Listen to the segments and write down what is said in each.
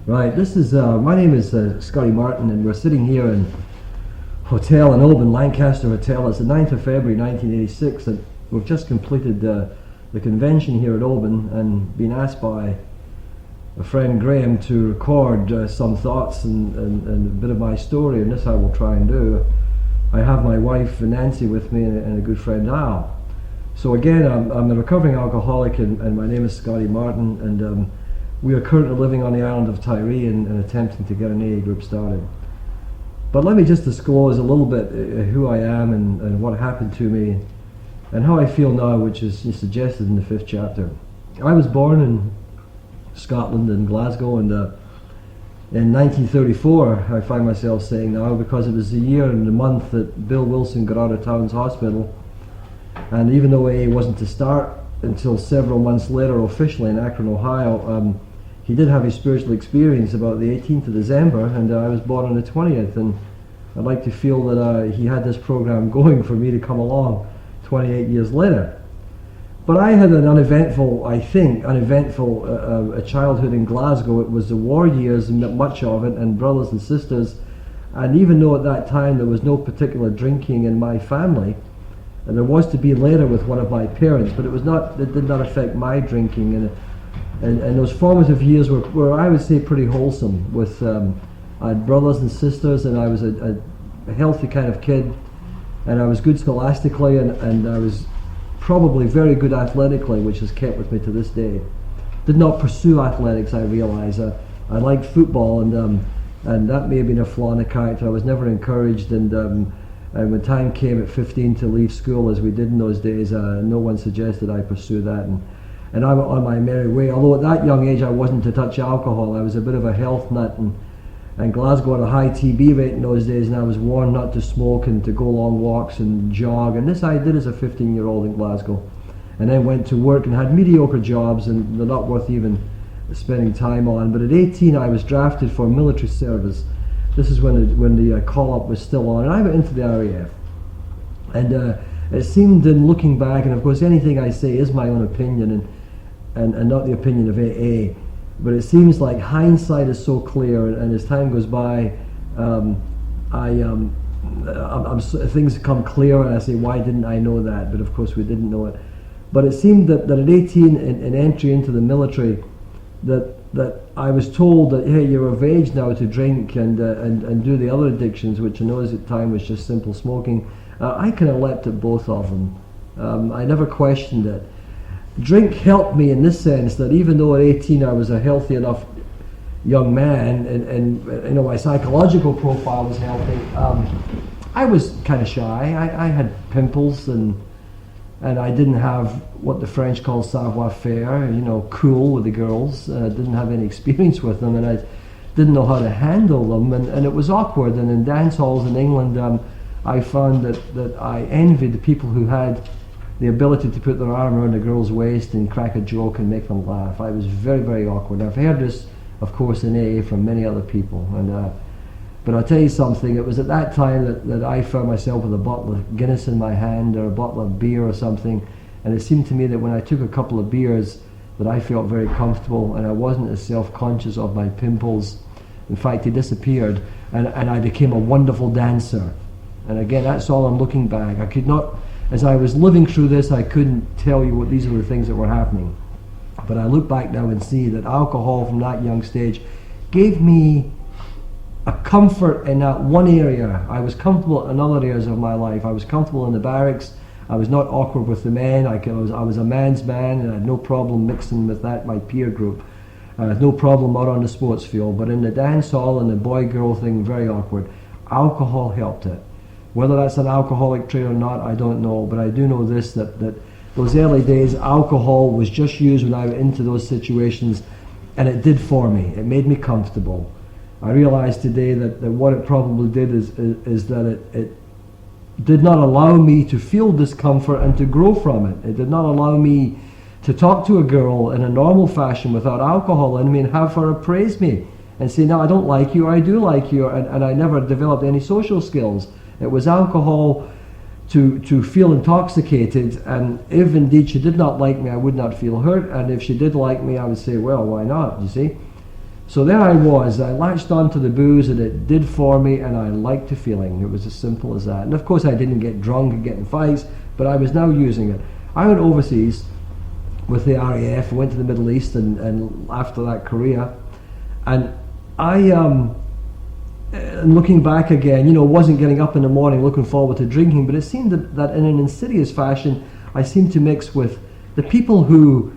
Right, this is, my name is Scotty Martin, and we're sitting here in hotel in Oban, Lancaster Hotel. It's the 9th of February 1986, and we've just completed the convention here at Oban and been asked by a friend Graham to record some thoughts and a bit of my story, and this I will try and do. I have my wife Nancy with me and a good friend Al. So again, I'm a recovering alcoholic, and my name is Scotty Martin, and we are currently living on the island of Tiree and attempting to get an AA group started. But let me just disclose a little bit who I am and what happened to me and how I feel now, which is suggested in the 5th chapter. I was born in Scotland, in Glasgow, and in 1934, I find myself saying now, because it was the year and the month that Bill Wilson got out of Towns Hospital, and even though AA wasn't to start until several months later officially in Akron, Ohio, he did have his spiritual experience about the 18th of December, and I was born on the 20th, and I'd like to feel that he had this program going for me to come along 28 years later. But I had an uneventful childhood in Glasgow. It was the war years, much of it, and brothers and sisters, and even though at that time there was no particular drinking in my family, and there was to be later with one of my parents, but it did not affect my drinking, and those formative years were I would say pretty wholesome. With I had brothers and sisters, and I was a healthy kind of kid, and I was good scholastically, and I was probably very good athletically, which has kept with me to this day. Did not pursue athletics, I realize. I liked football, and that may have been a flaw in the character. I was never encouraged, and when time came at 15 to leave school, as we did in those days, no one suggested I pursue that, and I went on my merry way. Although at that young age I wasn't to touch alcohol. I was a bit of a health nut, and Glasgow had a high TB rate in those days, and I was warned not to smoke and to go long walks and jog, and this I did as a 15-year-old in Glasgow, and then went to work and had mediocre jobs, and they're not worth even spending time on. But at 18 I was drafted for military service. This is when the call-up was still on, and I went into the RAF, and it seemed, in looking back, and of course anything I say is my own opinion and not the opinion of AA, but it seems like hindsight is so clear, and as time goes by, things come clear, and I say, why didn't I know that? But of course we didn't know it. But it seemed that at 18, in entry into the military, that I was told that, hey, you're of age now to drink and do the other addictions, which I know at the time was just simple smoking. I kind of leapt at both of them. I never questioned it. Drink helped me in this sense that even though at 18 I was a healthy enough young man, and you know, my psychological profile was healthy, I was kind of shy. I had pimples, and I didn't have what the French call savoir-faire, you know, cool with the girls. Didn't have any experience with them, and I didn't know how to handle them, and it was awkward. And in dance halls in England, I found that I envied the people who had the ability to put their arm around a girl's waist and crack a joke and make them laugh. I was very, very awkward. I've heard this, of course, in AA from many other people, but I'll tell you something, it was at that time that I found myself with a bottle of Guinness in my hand, or a bottle of beer or something, and it seemed to me that when I took a couple of beers that I felt very comfortable, and I wasn't as self-conscious of my pimples. In fact, they disappeared, and I became a wonderful dancer. And again, that's all I'm looking back. I could not, as I was living through this, I couldn't tell you what these were the things that were happening. But I look back now and see that alcohol from that young stage gave me a comfort in that one area. I was comfortable in other areas of my life. I was comfortable in the barracks. I was not awkward with the men. I was a man's man, and I had no problem mixing with that, my peer group. I had no problem out on the sports field. But in the dance hall and the boy-girl thing, very awkward. Alcohol helped it. Whether that's an alcoholic trait or not, I don't know. But I do know this, that those early days, alcohol was just used when I went into those situations, and it did for me. It made me comfortable. I realize today that what it probably did is that it did not allow me to feel discomfort and to grow from it. It did not allow me to talk to a girl in a normal fashion without alcohol in me and have her appraise me and say, no, I don't like you, or I do like you, and I never developed any social skills. It was alcohol to feel intoxicated, and if indeed she did not like me, I would not feel hurt, and if she did like me, I would say, well, why not, you see? So there I was. I latched onto the booze, and it did for me, and I liked the feeling. It was as simple as that. And of course I didn't get drunk and get in fights, but I was now using it. I went overseas with the RAF, went to the Middle East, and after that Korea, and and looking back again, wasn't getting up in the morning looking forward to drinking, but it seemed that in an insidious fashion I seemed to mix with the people who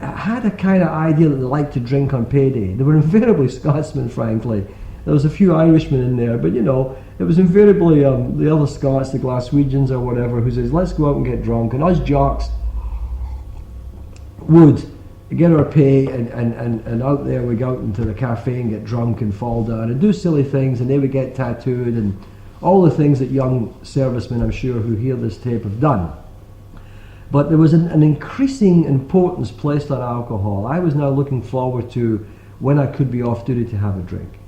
had a kind of idea that they liked to drink on payday. They were invariably Scotsmen, frankly. There was a few Irishmen in there, but it was invariably the other Scots, the Glaswegians or whatever, who says, let's go out and get drunk. And us jocks would get our pay, and out there we go out into the cafe and get drunk and fall down and do silly things, and they would get tattooed and all the things that young servicemen, I'm sure, who hear this tape have done. But there was an increasing importance placed on alcohol. I was now looking forward to when I could be off duty to have a drink.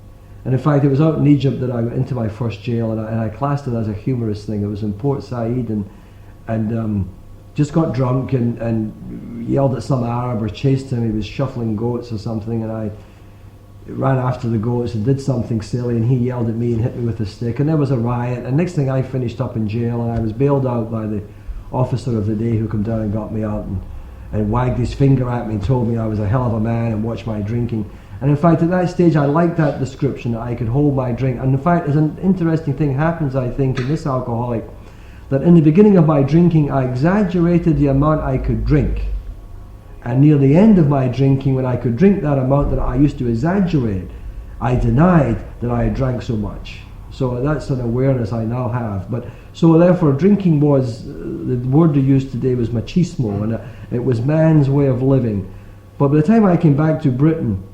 And in fact, it was out in Egypt that I went into my first jail, and I classed it as a humorous thing. It was in Port Said, and just got drunk and yelled at some Arab or chased him. He was shuffling goats or something, and I ran after the goats and did something silly, and he yelled at me and hit me with a stick, and there was a riot. And next thing I finished up in jail, and I was bailed out by the officer of the day who came down and got me out and wagged his finger at me and told me I was a hell of a man and watched my drinking. And in fact, at that stage I liked that description, that I could hold my drink. And in fact, as an interesting thing happens, I think, in this alcoholic, that in the beginning of my drinking I exaggerated the amount I could drink, and near the end of my drinking, when I could drink that amount that I used to exaggerate, I denied that I had drank so much. So that's an awareness I now have. But so therefore, drinking was, the word they used today was machismo, and it was man's way of living. But by the time I came back to Britain,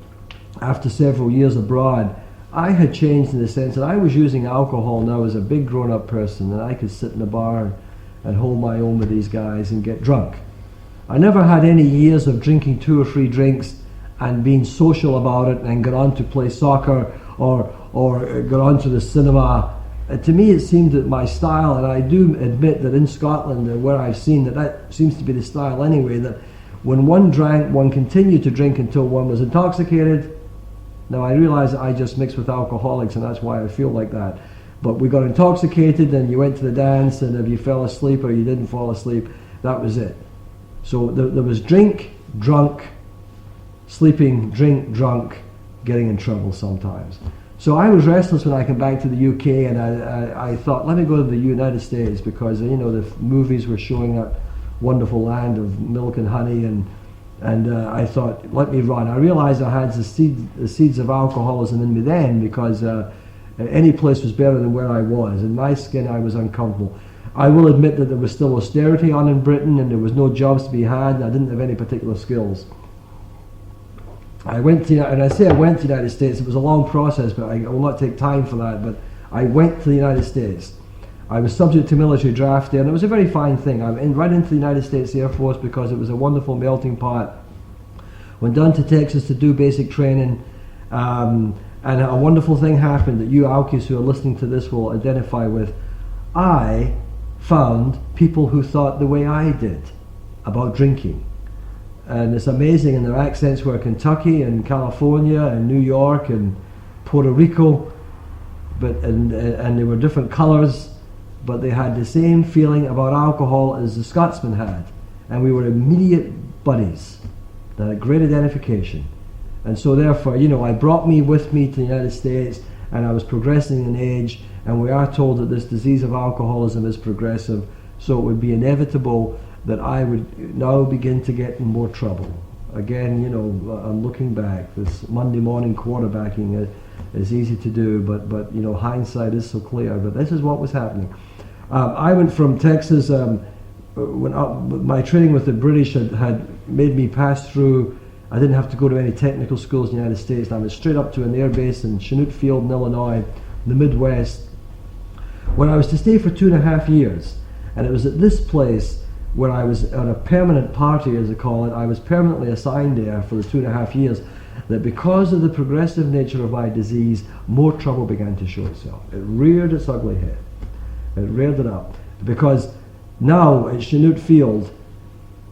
after several years abroad, I had changed in the sense that I was using alcohol now as a big grown-up person, and I could sit in a bar and hold my own with these guys and get drunk. I never had any years of drinking 2 or 3 drinks and being social about it and got on to play soccer or got on to the cinema. To me it seemed that my style, and I do admit that in Scotland where I've seen that seems to be the style anyway, that when one drank, one continued to drink until one was intoxicated. Now I realize that I just mixed with alcoholics, and that's why I feel like that. But we got intoxicated, and you went to the dance, and if you fell asleep or you didn't fall asleep, that was it. So there was drink, drunk, sleeping, drink, drunk, getting in trouble sometimes. So I was restless when I came back to the UK, and I thought, let me go to the United States, because the movies were showing that wonderful land of milk and honey, and I thought, let me run. I realized I had the seeds of alcoholism in me then, because any place was better than where I was. In my skin, I was uncomfortable. I will admit that there was still austerity on in Britain, and there was no jobs to be had, and I didn't have any particular skills. I went to, and I say I went to the United States, it was a long process, but I will not take time for that, but I went to the United States. I was subject to military draft there, and it was a very fine thing. I went right into the United States Air Force because it was a wonderful melting pot. Went down to Texas to do basic training, and a wonderful thing happened that you Alkies who are listening to this will identify with. I found people who thought the way I did about drinking. And it's amazing, and their accents were Kentucky and California and New York and Puerto Rico, and they were different colors, but they had the same feeling about alcohol as the Scotsman had, and we were immediate buddies. They had great identification, and so therefore, I brought me with me to the United States, and I was progressing in age, and we are told that this disease of alcoholism is progressive, so it would be inevitable that I would now begin to get in more trouble. Again, I'm looking back. This Monday morning quarterbacking is easy to do, but hindsight is so clear. But this is what was happening. I went from Texas. When my training with the British had made me pass through. I didn't have to go to any technical schools in the United States. I went straight up to an air base in Chanute Field in Illinois, the Midwest, where I was to stay for 2.5 years. And it was at this place where I was on a permanent party, as they call it. I was permanently assigned there for the 2.5 years, that because of the progressive nature of my disease, more trouble began to show itself. It reared its ugly head. It reared it up. Because now at Chanute Field,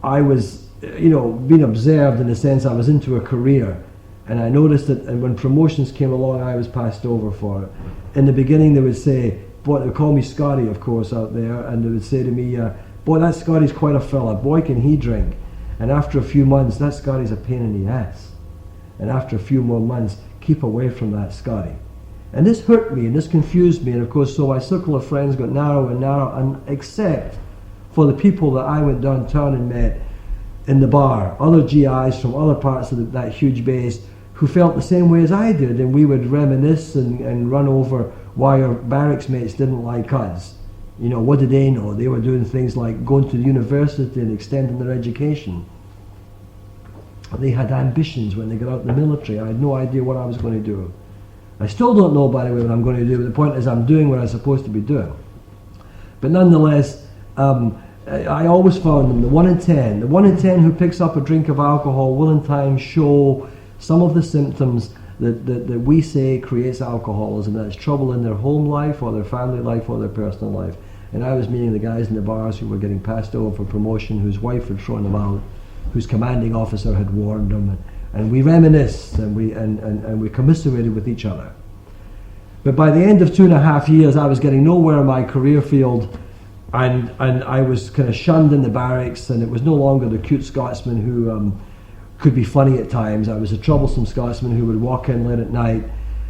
I was, being observed in the sense I was into a career, And I noticed that, and when promotions came along, I was passed over for it. In the beginning, they would say, boy, they would call me Scotty, of course, out there, and they would say to me, boy, that Scotty's quite a fella, boy, can he drink. And after a few months, that Scotty's a pain in the ass. And after a few more months, keep away from that Scotty. And this hurt me, and this confused me, and of course, so my circle of friends got narrow and narrow, and except for the people that I went downtown and met in the bar, other GIs from other parts of that huge base who felt the same way as I did, and we would reminisce and run over why our barracks mates didn't like us. You know, what did they know? They were doing things like going to the university and extending their education. They had ambitions when they got out in the military. I had no idea what I was going to do. I still don't know, by the way, what I'm going to do, but the point is I'm doing what I'm supposed to be doing. But nonetheless, I always found them, the 1 in 10 who picks up a drink of alcohol will in time show some of the symptoms that we say creates alcoholism. That's trouble in their home life or their family life or their personal life. And I was meeting the guys in the bars who were getting passed over for promotion, whose wife had thrown them out, whose commanding officer had warned them, and we reminisced and we commiserated with each other. But by the end of 2.5 years, I was getting nowhere in my career field, and I was kind of shunned in the barracks, and it was no longer the cute Scotsman who could be funny at times. I was a troublesome Scotsman who would walk in late at night,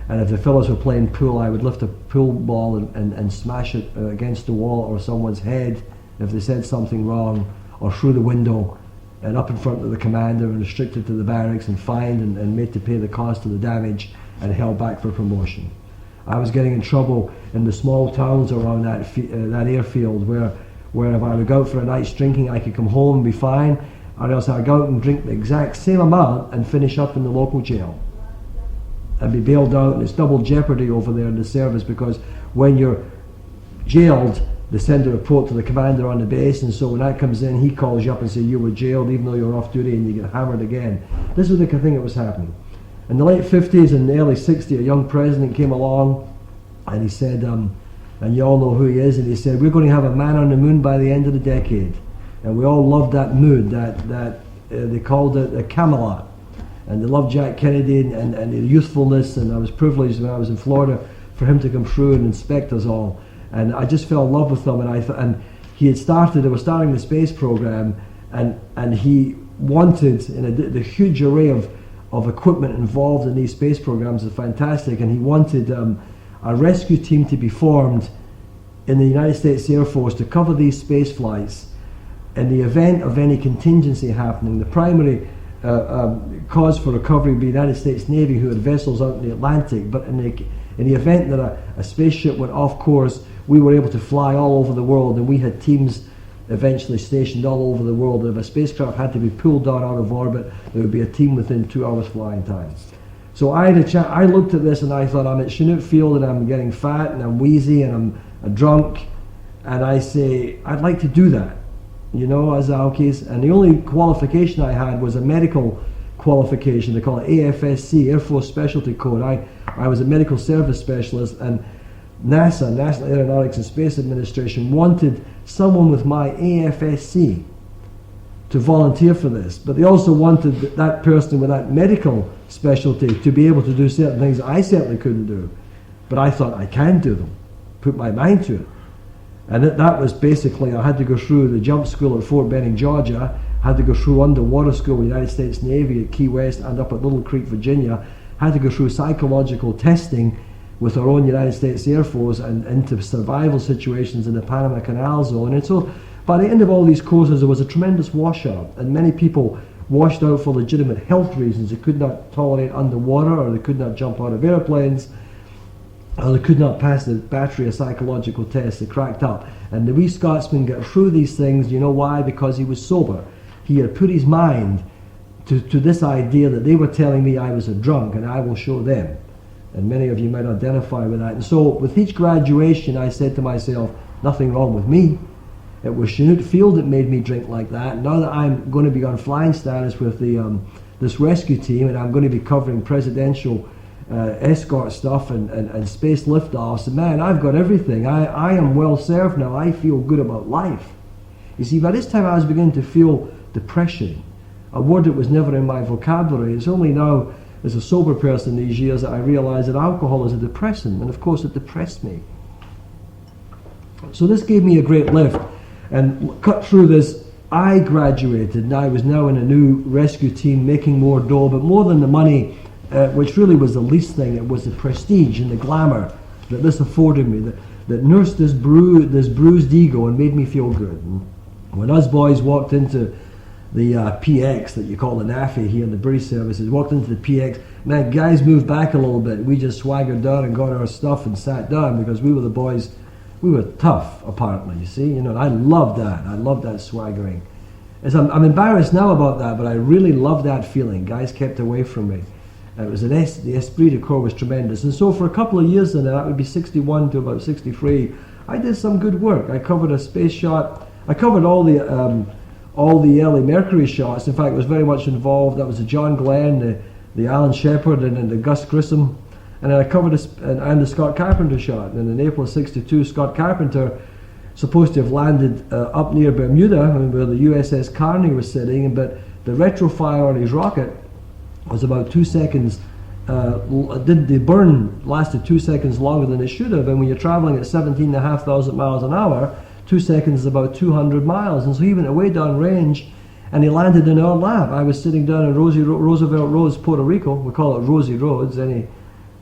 and if the fellows were playing pool, I would lift a pool ball and smash it against the wall or someone's head if they said something wrong, or through the window and up in front of the commander and restricted to the barracks and fined and made to pay the cost of the damage and held back for promotion. I was getting in trouble in the small towns around that airfield where if I would go out for a night's drinking, I could come home and be fine, or else I'd go out and drink the exact same amount and finish up in the local jail and be bailed out. And it's double jeopardy over there in the service, because when you're jailed, they send a report to the commander on the base, and so when that comes in, he calls you up and says you were jailed even though you were off duty, and you get hammered again. This was the kind of thing that was happening. In the late 50s and the early 60s, a young president came along, and he said, and you all know who he is, and he said, we're going to have a man on the moon by the end of the decade. And we all loved that mood, that they called it the Camelot. And they loved Jack Kennedy and the youthfulness, and I was privileged when I was in Florida for him to come through and inspect us all. And I just fell in love with them, and he had started, they were starting the space program, and he wanted, in the huge array of equipment involved in these space programs is fantastic, and he wanted a rescue team to be formed in the United States Air Force to cover these space flights in the event of any contingency happening. The primary cause for recovery would be the United States Navy, who had vessels out in the Atlantic, but in the event that a spaceship went off course, we were able to fly all over the world, and we had teams eventually stationed all over the world. If a spacecraft had to be pulled down out of orbit, there would be a team within 2 hours flying time. So I looked at this and I thought, I'm at Chinook Field and I'm getting fat and I'm wheezy and I'm a drunk, and I say, I'd like to do that, you know, as our case. And the only qualification I had was a medical qualification. They call it AFSC, Air Force Specialty Code. I was a medical service specialist, and NASA, National Aeronautics and Space Administration, wanted someone with my AFSC to volunteer for this, but they also wanted that person with that medical specialty to be able to do certain things that I certainly couldn't do. But I thought, I can do them, put my mind to it. And that was basically, I had to go through the jump school at Fort Benning, Georgia, had to go through underwater school with the United States Navy at Key West and up at Little Creek, Virginia, had to go through psychological testing with our own United States Air Force and into survival situations in the Panama Canal Zone. And so by the end of all these courses, there was a tremendous washout, and many people washed out for legitimate health reasons. They could not tolerate underwater, or they could not jump out of airplanes, or they could not pass the battery of psychological tests. They cracked up. And the wee Scotsman got through these things. You know why? Because he was sober. He had put his mind to this idea that they were telling me I was a drunk, and I will show them. And many of you might identify with that. And so with each graduation, I said to myself, nothing wrong with me. It was Chinook Field that made me drink like that. Now that I'm going to be on flying status with this rescue team, and I'm going to be covering presidential escort stuff and space liftoffs, and man, I've got everything. I am well served now. I feel good about life. You see, by this time I was beginning to feel depression, a word that was never in my vocabulary. It's only now, as a sober person these years that I realized that alcohol is a depressant, and of course it depressed me. So this gave me a great lift, and cut through this, I graduated, and I was now in a new rescue team making more dough, but more than the money, which really was the least thing, it was the prestige and the glamour that this afforded me, that nursed this bruised ego and made me feel good. And when us boys walked into the PX that you call the NAFI here in the British services, walked into the PX, man, guys moved back a little bit. We just swaggered down and got our stuff and sat down because we were the boys. We were tough, apparently, you see. You know, I loved that. I loved that swaggering. I'm embarrassed now about that, but I really loved that feeling. Guys kept away from me. It was the esprit de corps was tremendous. And so for a couple of years then, that would be 61 to about 63, I did some good work. I covered a space shot. I covered all the early Mercury shots. In fact, I was very much involved. That was the John Glenn, the Alan Shepard, and the Gus Grissom. And I covered the Scott Carpenter shot. And in April of 62, Scott Carpenter, supposed to have landed up near Bermuda, where the USS Carney was sitting, but the retrofire on his rocket was about 2 seconds. The burn lasted 2 seconds longer than it should have. And when you're traveling at 17,500 miles an hour, 2 seconds is about 200 miles. And so he went way down range, and he landed in our lab. I was sitting down in Roosevelt Roads, Puerto Rico. We call it Rosie Roads. Any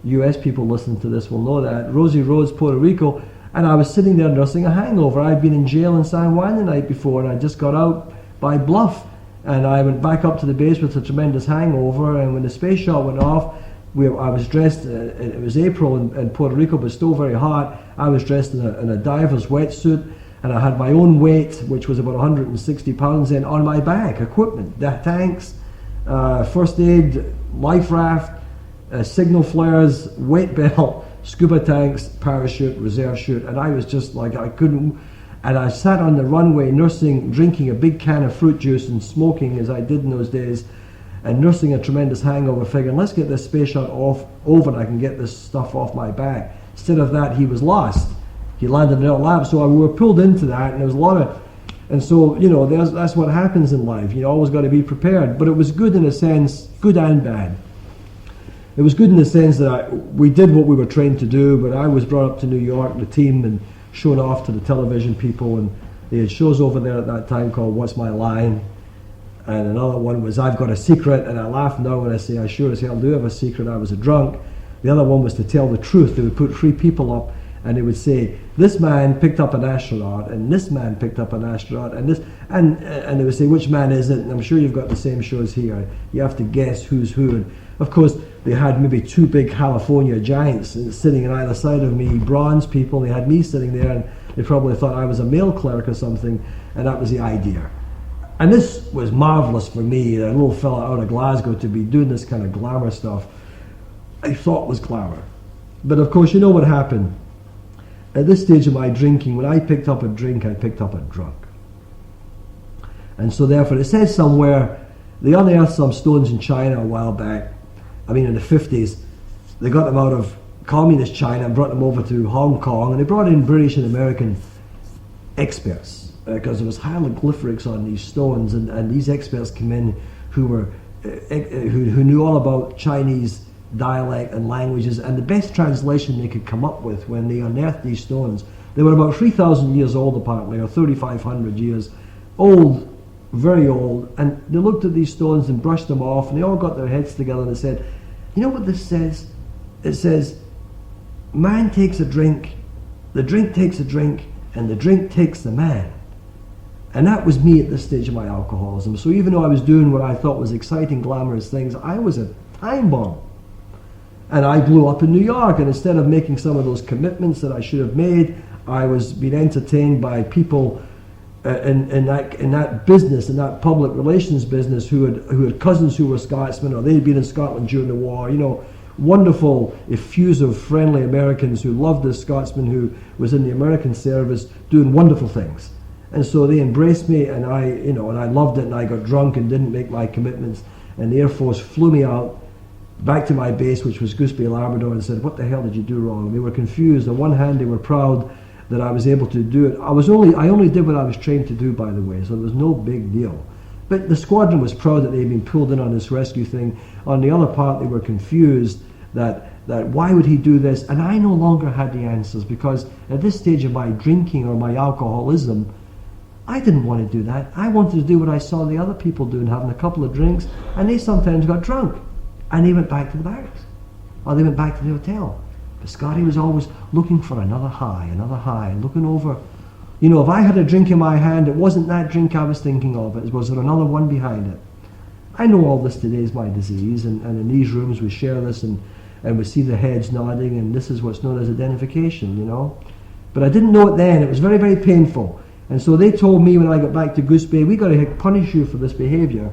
US people listening to this will know that. Rosie Roads, Puerto Rico. And I was sitting there nursing a hangover. I'd been in jail in San Juan the night before, and I just got out by bluff. And I went back up to the base with a tremendous hangover. And when the space shot went off, I was dressed, it was April in Puerto Rico, but still very hot. I was dressed in a diver's wetsuit, and I had my own weight, which was about 160 pounds, in on my back, equipment, tanks, first aid, life raft, signal flares, weight belt, scuba tanks, parachute, reserve chute, and I was just like, I couldn't, and I sat on the runway nursing, drinking a big can of fruit juice and smoking as I did in those days, and nursing a tremendous hangover, figuring, let's get this space shot over and I can get this stuff off my back. Instead of that, he was lost. He landed in our lab, so we were pulled into that, and there was a lot of, and so, you know, that's what happens in life. You always got to be prepared. But it was good in a sense, good and bad. It was good in the sense that we did what we were trained to do, but I was brought up to New York, the team, and shown off to the television people, and they had shows over there at that time called What's My Line, and another one was I've Got a Secret, and I laugh now when I say I sure as hell do have a secret, I was a drunk. The other one was To Tell the Truth. They would put three people up, and they would say, this man picked up an astronaut, and this man picked up an astronaut, and this, and they would say, which man is it? And I'm sure you've got the same shows here. You have to guess who's who. And of course, they had maybe two big California giants sitting on either side of me, bronze people. They had me sitting there, and they probably thought I was a mail clerk or something, and that was the idea. And this was marvelous for me, a little fella out of Glasgow, to be doing this kind of glamour stuff. I thought was glamour. But of course, you know what happened. At this stage of my drinking, when I picked up a drink, I picked up a drunk. And so therefore, it says somewhere, they unearthed some stones in China a while back. I mean, in the 50s, they got them out of communist China and brought them over to Hong Kong, and they brought in British and American experts, because there was hieroglyphics on these stones, and these experts came in who knew all about Chinese dialect and languages, and the best translation they could come up with when they unearthed these stones. They were about 3,000 years old apparently, or 3,500 years old, very old, and they looked at these stones and brushed them off, and they all got their heads together and they said, you know what this says? It says, man takes a drink, the drink takes a drink, and the drink takes the man. And that was me at this stage of my alcoholism. So even though I was doing what I thought was exciting, glamorous things, I was a time bomb. And I blew up in New York, and instead of making some of those commitments that I should have made, I was being entertained by people in that business, in that public relations business, who had cousins who were Scotsmen, or they'd been in Scotland during the war. You know, wonderful, effusive, friendly Americans who loved this Scotsman who was in the American service, doing wonderful things. And so they embraced me, and I loved it, and I got drunk and didn't make my commitments, and the Air Force flew me out back to my base, which was Goose Bay, Labrador, and said, what the hell did you do wrong? They were confused. On one hand, they were proud that I was able to do it. I only did what I was trained to do, by the way, so it was no big deal. But the squadron was proud that they'd been pulled in on this rescue thing. On the other part, they were confused that why would he do this? And I no longer had the answers, because at this stage of my drinking or my alcoholism, I didn't want to do that. I wanted to do what I saw the other people doing, having a couple of drinks, and they sometimes got drunk. And they went back to the barracks. Or they went back to the hotel. But Scotty was always looking for another high, looking over. You know, if I had a drink in my hand, it wasn't that drink I was thinking of. It was there another one behind it. I know all this today is my disease, and in these rooms we share this, and we see the heads nodding, and this is what's known as identification, you know. But I didn't know it then. It was very, very painful. And so they told me when I got back to Goose Bay, we got to punish you for this behaviour.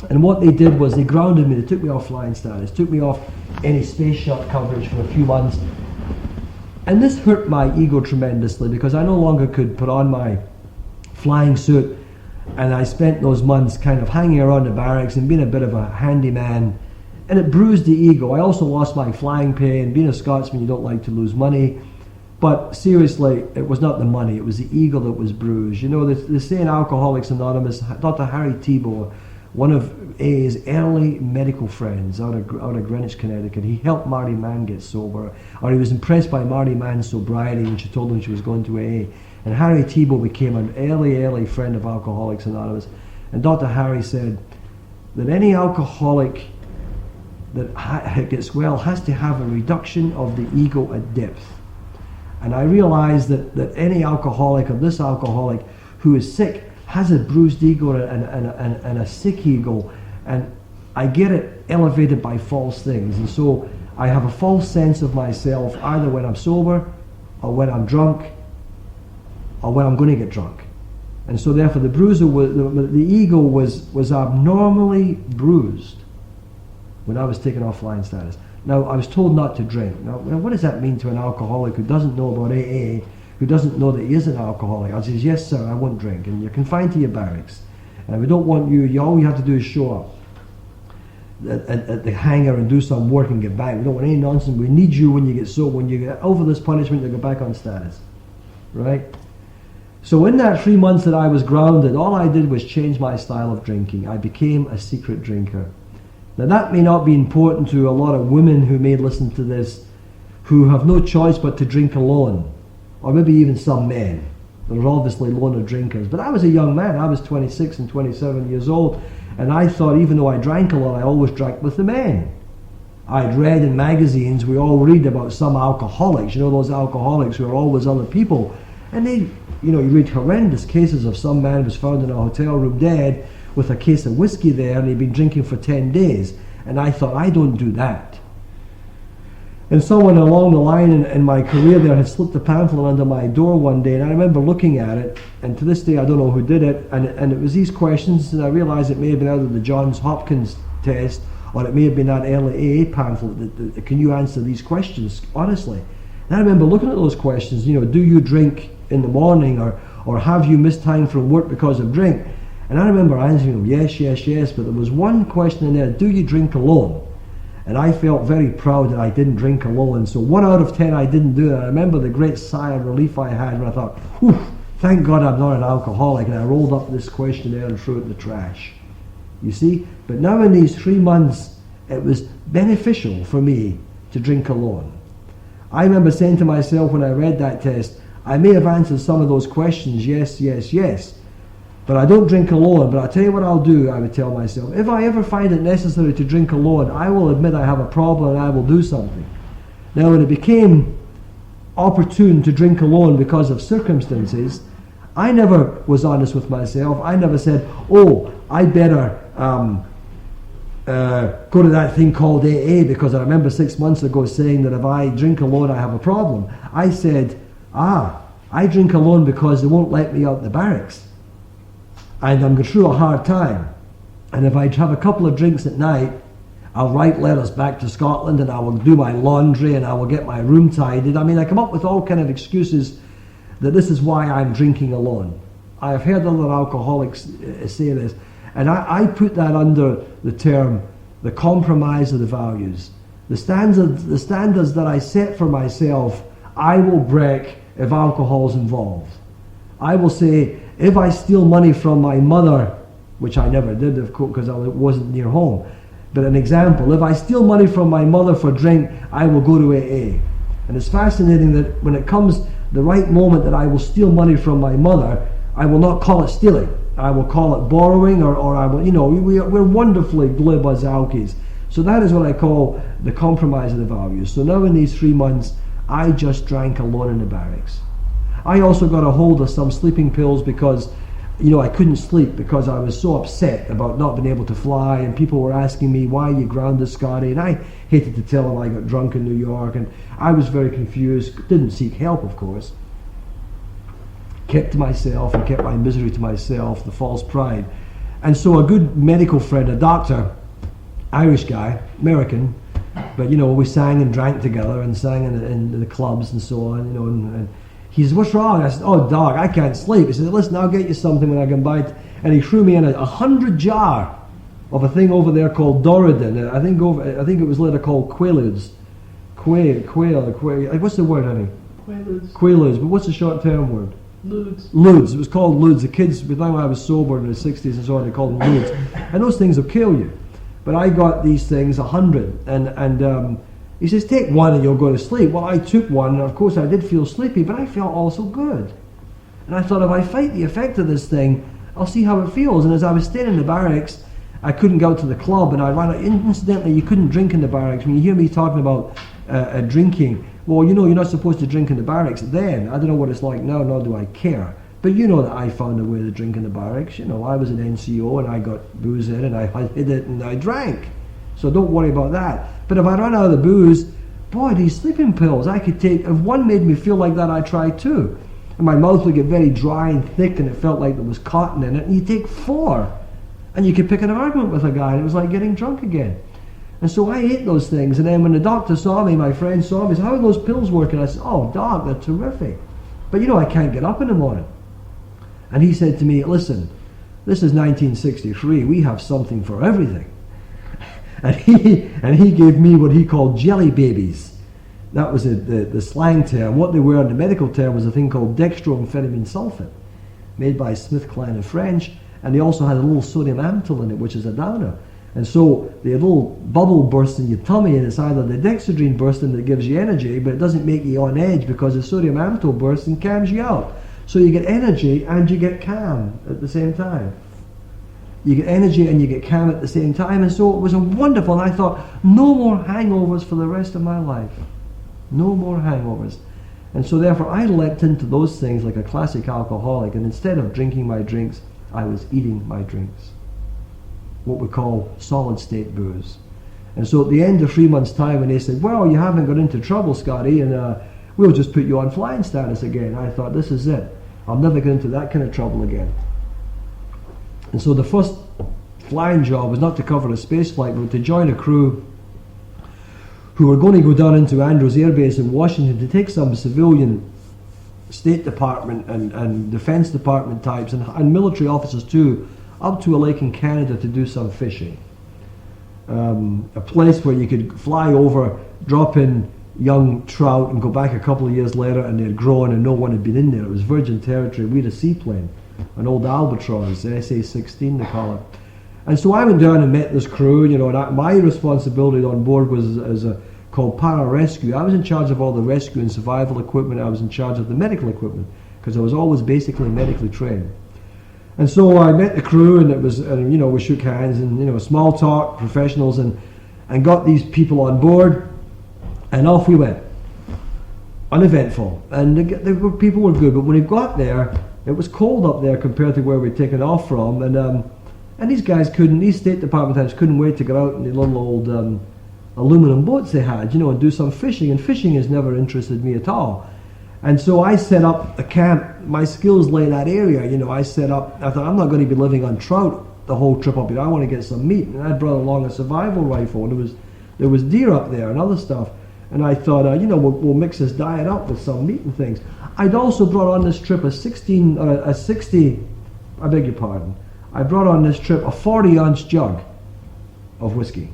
And what they did was they grounded me. They took me off flying status, took me off any space shot coverage for a few months. And this hurt my ego tremendously, because I no longer could put on my flying suit. And I spent those months kind of hanging around the barracks and being a bit of a handyman. And it bruised the ego. I also lost my flying pay, and being a Scotsman, you don't like to lose money. But seriously, it was not the money, it was the ego that was bruised. You know, they say in Alcoholics Anonymous, Dr. Harry Tebow, one of A's early medical friends out of Greenwich, Connecticut, he helped Marty Mann get sober, or he was impressed by Marty Mann's sobriety when she told him she was going to AA. And Harry Tebow became an early friend of Alcoholics Anonymous. And Dr. Harry said that any alcoholic that gets well has to have a reduction of the ego at depth. And I realized that any alcoholic, or this alcoholic who is sick, has a bruised ego and a sick ego, and I get it elevated by false things. And so I have a false sense of myself either when I'm sober, or when I'm drunk, or when I'm going to get drunk. And so therefore the ego was abnormally bruised when I was taken off flying status. Now, I was told not to drink. Now, what does that mean to an alcoholic who doesn't know about AA, who doesn't know that he is an alcoholic? I says, yes, sir, I won't drink. And you're confined to your barracks. And we don't want you, all you have to do is show up at the hangar and do some work and get back. We don't want any nonsense. We need you when you get sober. When you get over this punishment, you go back on status. Right? So in that 3 months that I was grounded, all I did was change my style of drinking. I became a secret drinker. Now that may not be important to a lot of women who may listen to this, who have no choice but to drink alone, or maybe even some men. There's obviously loner drinkers. But I was a young man. I was 26 and 27 years old, and I thought even though I drank a lot, I always drank with the men. I'd read in magazines, we all read about some alcoholics, you know, those alcoholics who are always other people. And they, you know, you read horrendous cases of some man who was found in a hotel room dead, with a case of whiskey there, and he'd been drinking for 10 days. And I thought, I don't do that. And someone along the line in my career there had slipped a pamphlet under my door one day, and I remember looking at it, and to this day I don't know who did it, and it was these questions, and I realized it may have been out of the Johns Hopkins test, or it may have been that early AA pamphlet, that can you answer these questions honestly? And I remember looking at those questions, you know, do you drink in the morning, or have you missed time from work because of drink? And I remember answering them, yes, yes, yes, but there was one question in there, do you drink alone? And I felt very proud that I didn't drink alone. So 1 out of 10 I didn't do that. I remember the great sigh of relief I had when I thought, whew, thank God I'm not an alcoholic. And I rolled up this questionnaire and threw it in the trash. You see? But now in these 3 months, it was beneficial for me to drink alone. I remember saying to myself when I read that test, I may have answered some of those questions, yes, yes, yes. But I don't drink alone. But I'll tell you what I'll do, I would tell myself. If I ever find it necessary to drink alone, I will admit I have a problem and I will do something. Now, when it became opportune to drink alone because of circumstances, I never was honest with myself. I never said, oh, I better go to that thing called AA, because I remember 6 months ago saying that if I drink alone, I have a problem. I said, I drink alone because they won't let me out the barracks. And I'm going through a hard time. And if I have a couple of drinks at night, I'll write letters back to Scotland, and I will do my laundry, and I will get my room tidied. I mean, I come up with all kind of excuses that this is why I'm drinking alone. I have heard other alcoholics say this, and I put that under the term, the compromise of the values. The standards that I set for myself, I will break if alcohol is involved. I will say, if I steal money from my mother, which I never did, of course, because I wasn't near home. But an example, if I steal money from my mother for drink, I will go to AA. And it's fascinating that when it comes the right moment that I will steal money from my mother, I will not call it stealing. I will call it borrowing, or I will, we're wonderfully glib as alkies. So that is what I call the compromise of the values. So now in these 3 months, I just drank alone in the barracks. I also got a hold of some sleeping pills because I couldn't sleep because I was so upset about not being able to fly, and people were asking me, why are you grounded, Scotty? And I hated to tell them I got drunk in New York, and I was very confused, didn't seek help, of course. Kept to myself and kept my misery to myself, the false pride. And so a good medical friend, a doctor, Irish guy, American, but we sang and drank together and sang in the clubs and so on, and he says, what's wrong? I said, oh, Doc, I can't sleep. He said, listen, I'll get you something when I come by. And he threw me in a 100 jar of a thing over there called Doradin. I think it was later called Quaaludes. Quail. What's the word, honey? Quaaludes. But what's the short-term word? Ludes. It was called Ludes. The kids, by the time I was sober in the 60s and so on, they called them Ludes. And those things will kill you. But I got these things, 100. And he says, take one and you'll go to sleep. Well, I took one, and of course I did feel sleepy, but I felt also good. And I thought, if I fight the effect of this thing, I'll see how it feels. And as I was staying in the barracks, I couldn't go to the club, and I ran out. Incidentally, you couldn't drink in the barracks. When you hear me talking about drinking, well, you're not supposed to drink in the barracks then. I don't know what it's like now, nor do I care. But that I found a way to drink in the barracks. I was an NCO, and I got booze in, and I hid it, and I drank. So don't worry about that. But if I run out of the booze, boy, these sleeping pills I could take. If one made me feel like that, I'd try two. And my mouth would get very dry and thick, and it felt like there was cotton in it. And you take 4, and you could pick an argument with a guy, and it was like getting drunk again. And so I ate those things. And then when the doctor saw me, my friend saw me, he said, how are those pills working? I said, oh, Doc, they're terrific. But I can't get up in the morning. And he said to me, listen, this is 1963. We have something for everything. And he gave me what he called jelly babies. That was the slang term. What they were in the medical term was a thing called dextroamphetamine sulfate, made by SmithKline and French, and they also had a little sodium amytal in it, which is a downer. And so the little bubble bursts in your tummy, and it's either the dexedrine bursting that gives you energy, but it doesn't make you on edge because the sodium amytal bursts and calms you out. So you get energy and you get calm at the same time. You get energy and you get calm at the same time. And so it was a wonderful, and I thought, no more hangovers for the rest of my life. No more hangovers. And so therefore I leapt into those things like a classic alcoholic, and instead of drinking my drinks, I was eating my drinks. What we call solid state booze. And so at the end of 3 months' time, when they said, well, you haven't got into trouble, Scotty, and we'll just put you on flying status again. I thought, this is it. I'll never get into that kind of trouble again. And so the first flying job was not to cover a space flight, but to join a crew who were going to go down into Andrews Air Base in Washington to take some civilian State Department and Defense Department types and military officers too, up to a lake in Canada to do some fishing. A place where you could fly over, drop in young trout and go back a couple of years later and they'd grown and no one had been in there. It was virgin territory. We had a seaplane, an old Albatross, SA-16 they call it. And so I went down and met this crew, and my responsibility on board was called para-rescue. I was in charge of all the rescue and survival equipment. I was in charge of the medical equipment because I was always basically medically trained. And so I met the crew, and it was, we shook hands and, small talk, professionals, and got these people on board, and off we went. Uneventful. And people were good, but when we got there, it was cold up there compared to where we'd taken off from, and these State Department types couldn't wait to get out in the little old aluminum boats they had, and do some fishing, and fishing has never interested me at all. And so I set up a camp. My skills lay in that area, I thought, I'm not going to be living on trout the whole trip up here. I want to get some meat. And I brought along a survival rifle, and there was deer up there and other stuff. And I thought, we'll mix this diet up with some meat and things. I'd also brought on this trip I brought on this trip a 40-ounce jug of whiskey.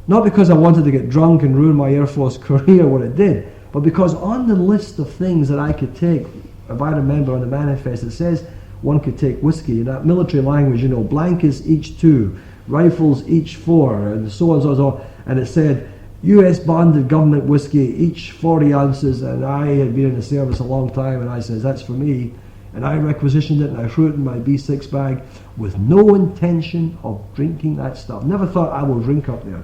Not because I wanted to get drunk and ruin my Air Force career, what it did, but because on the list of things that I could take, if I remember on the manifest, it says, one could take whiskey. In that military language, blankets each 2, rifles each 4, and so on and so on. So on. And it said, U.S. bonded government whiskey, each 40 ounces, and I had been in the service a long time, and I says, that's for me. And I requisitioned it, and I threw it in my B6 bag with no intention of drinking that stuff. Never thought I would drink up there.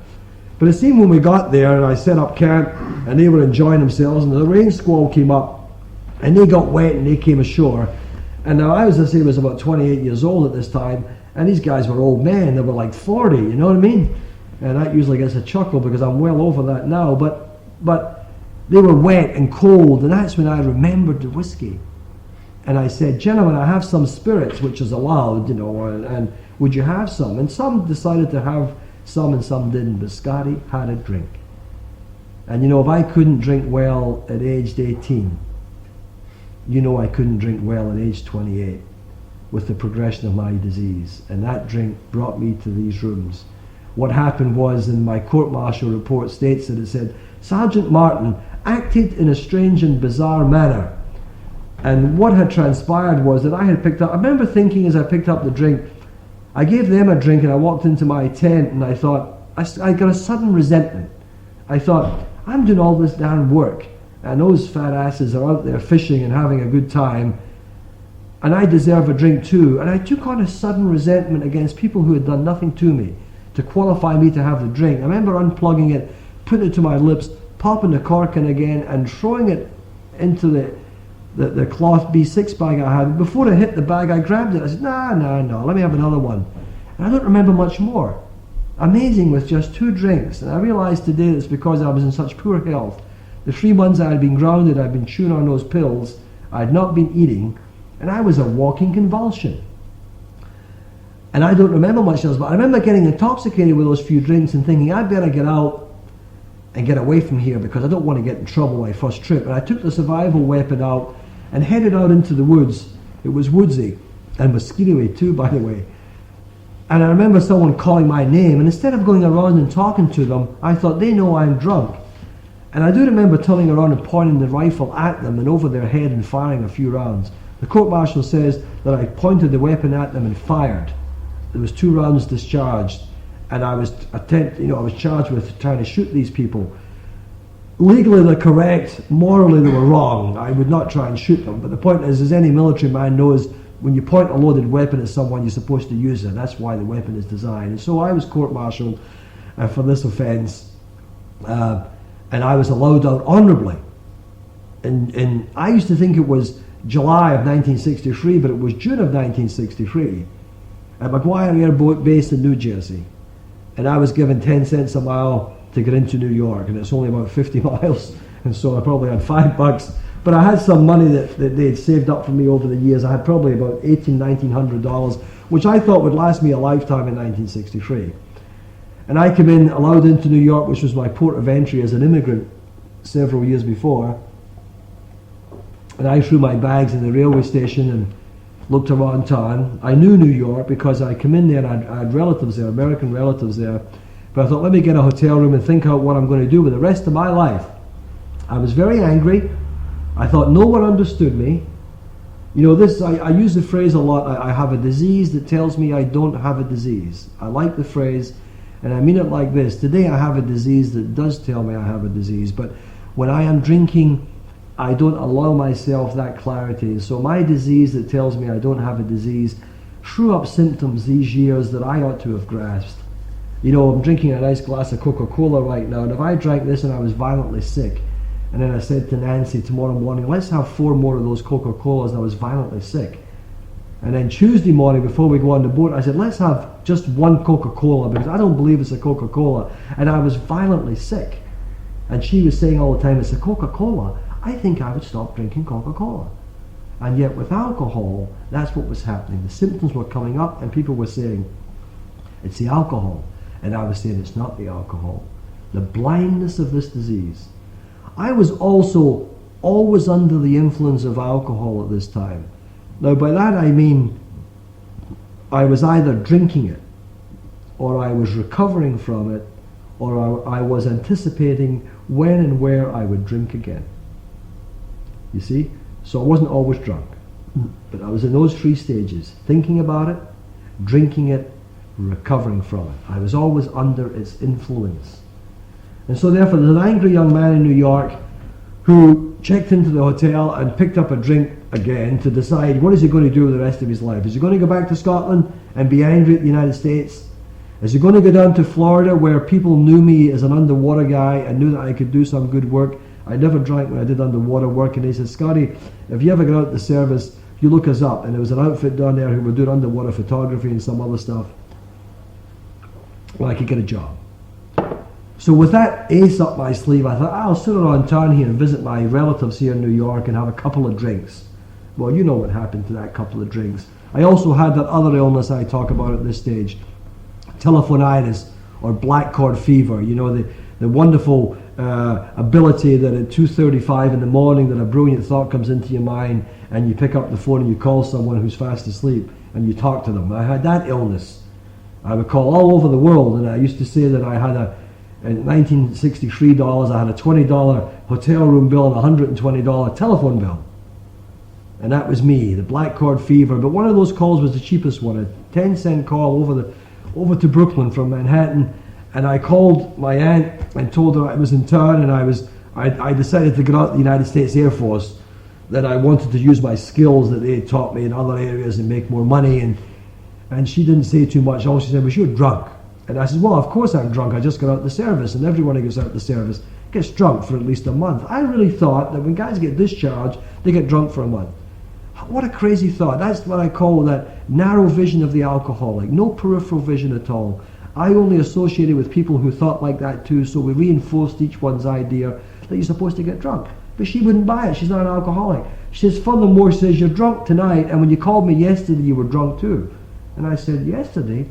But it seemed when we got there, and I set up camp, and they were enjoying themselves, and the rain squall came up, and they got wet, and they came ashore. And now I was about 28 years old at this time, and these guys were old men. They were like 40, you know what I mean? And that usually gets a chuckle because I'm well over that now. But they were wet and cold, and that's when I remembered the whiskey. And I said, gentlemen, I have some spirits, which is allowed, and would you have some? And some decided to have some and some didn't, but Scotty had a drink. And if I couldn't drink well at age 18, I couldn't drink well at age 28 with the progression of my disease. And that drink brought me to these rooms. What happened was, in my court-martial report states that it said, Sergeant Martin acted in a strange and bizarre manner. And what had transpired was that I remember thinking as I picked up the drink, I gave them a drink and I walked into my tent and I thought, I got a sudden resentment. I thought, I'm doing all this darn work and those fat asses are out there fishing and having a good time and I deserve a drink too. And I took on a sudden resentment against people who had done nothing to me to qualify me to have the drink. I remember unplugging it, putting it to my lips, popping the cork in again and throwing it into the cloth B6 bag I had. Before I hit the bag, I grabbed it. I said, no, let me have another one. And I don't remember much more. Amazing, with just 2 drinks. And I realized today that it's because I was in such poor health. The 3 months I had been grounded, I'd been chewing on those pills, I had not been eating, and I was a walking convulsion. And I don't remember much else, but I remember getting intoxicated with those few drinks and thinking, I'd better get out and get away from here because I don't want to get in trouble my first trip. And I took the survival weapon out and headed out into the woods. It was woodsy and mosquito-y too, by the way. And I remember someone calling my name, and instead of going around and talking to them, I thought, they know I'm drunk. And I do remember turning around and pointing the rifle at them and over their head and firing a few rounds. The court-martial says that I pointed the weapon at them and fired. There was 2 rounds discharged, and I was charged with trying to shoot these people. Legally they're correct, morally they were wrong. I would not try and shoot them, but the point is, as any military man knows, when you point a loaded weapon at someone, you're supposed to use it. That's why the weapon is designed. And so I was court-martialed for this offence, and I was allowed out honourably. And I used to think it was July of 1963, but it was June of 1963 at McGuire Air Base in New Jersey. And I was given 10 cents a mile to get into New York, and it's only about 50 miles, and so I probably had $5. But I had some money that they had saved up for me over the years. I had probably about $1,800, which I thought would last me a lifetime in 1963. And I came in, allowed into New York, which was my port of entry as an immigrant several years before. And I threw my bags in the railway station and looked around town. I knew New York because I come in there and I had relatives there, American relatives there. But I thought, let me get a hotel room and think out what I'm going to do with the rest of my life. I was very angry. I thought no one understood me. I use the phrase a lot, I have a disease that tells me I don't have a disease. I like the phrase, and I mean it like this. Today I have a disease that does tell me I have a disease, but when I am drinking, I don't allow myself that clarity. And so my disease that tells me I don't have a disease threw up symptoms these years that I ought to have grasped. I'm drinking a nice glass of Coca-Cola right now, and if I drank this and I was violently sick, and then I said to Nancy tomorrow morning, let's have 4 more of those Coca-Colas, and I was violently sick. And then Tuesday morning, before we go on the boat, I said, let's have just 1 Coca-Cola, because I don't believe it's a Coca-Cola. And I was violently sick. And she was saying all the time, it's a Coca-Cola. I think I would stop drinking Coca-Cola. And yet with alcohol, that's what was happening. The symptoms were coming up, and people were saying, it's the alcohol. And I was saying, it's not the alcohol. The blindness of this disease. I was also always under the influence of alcohol at this time. Now by that I mean I was either drinking it, or I was recovering from it, or I was anticipating when and where I would drink again. You see? So I wasn't always drunk. But I was in those three stages: thinking about it, drinking it, recovering from it. I was always under its influence. And so therefore there's an angry young man in New York who checked into the hotel and picked up a drink again to decide what is he going to do with the rest of his life. Is he going to go back to Scotland and be angry at the United States? Is he going to go down to Florida where people knew me as an underwater guy and knew that I could do some good work? I never drank when I did underwater work, and he said, Scotty, if you ever get out the service, you look us up. And there was an outfit down there who were doing underwater photography and some other stuff. Well, I could get a job. So with that ace up my sleeve, I thought, I'll sit around town here and visit my relatives here in New York and have a couple of drinks. Well, you know what happened to that couple of drinks. I also had that other illness I talk about at this stage, telephonitis or black cord fever. You know, the wonderful ability that at 2:35 in the morning that a brilliant thought comes into your mind and you pick up the phone and you call someone who's fast asleep and you talk to them. I had that illness. I would call all over the world, and I used to say that I had in $1963, I had a $20 hotel room bill and a $120 telephone bill. And that was me, the black cord fever. But one of those calls was the cheapest one, a 10-cent call over to Brooklyn from Manhattan. And I called my aunt and told her I was in town, and I decided to get out of the United States Air Force, that I wanted to use my skills that they had taught me in other areas and make more money. And she didn't say too much. All she said was, you're drunk. And I said, well, of course I'm drunk. I just got out of the service. And everyone who gets out of the service gets drunk for at least a month. I really thought that when guys get discharged, they get drunk for a month. What a crazy thought. That's what I call that narrow vision of the alcoholic. No peripheral vision at all. I only associated with people who thought like that too, so we reinforced each one's idea that you're supposed to get drunk. But she wouldn't buy it. She's not an alcoholic. She says, furthermore, she says, you're drunk tonight, and when you called me yesterday, you were drunk too. And I said, yesterday?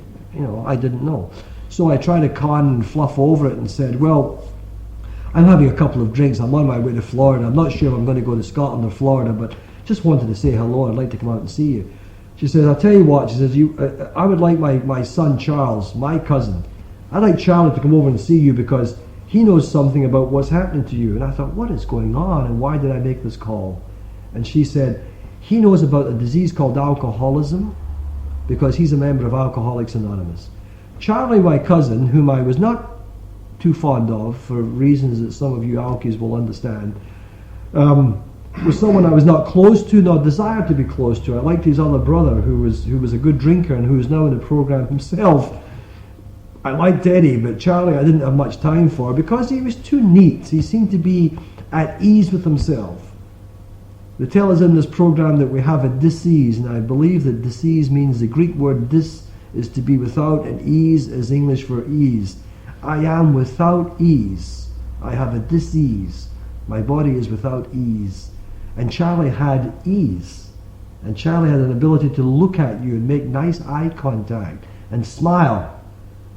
I didn't know. So I tried to con and fluff over it and said, well, I'm having a couple of drinks. I'm on my way to Florida. I'm not sure if I'm going to go to Scotland or Florida, but just wanted to say hello. I'd like to come out and see you. She says, I'll tell you what. She says, I would like my son Charles, my cousin. I'd like Charlie to come over and see you because he knows something about what's happening to you. And I thought, what is going on and why did I make this call? And she said, he knows about a disease called alcoholism because he's a member of Alcoholics Anonymous. Charlie, my cousin, whom I was not too fond of for reasons that some of you alkies will understand, was someone I was not close to, nor desired to be close to. I liked his other brother who was a good drinker and who is now in the program himself. I liked Eddie, but Charlie I didn't have much time for because he was too neat. He seemed to be at ease with himself. They tell us in this program that we have a dis-ease, and I believe that dis-ease means the Greek word dis is to be without, and ease is English for ease. I am without ease. I have a dis-ease. My body is without ease. And Charlie had ease. And Charlie had an ability to look at you and make nice eye contact and smile.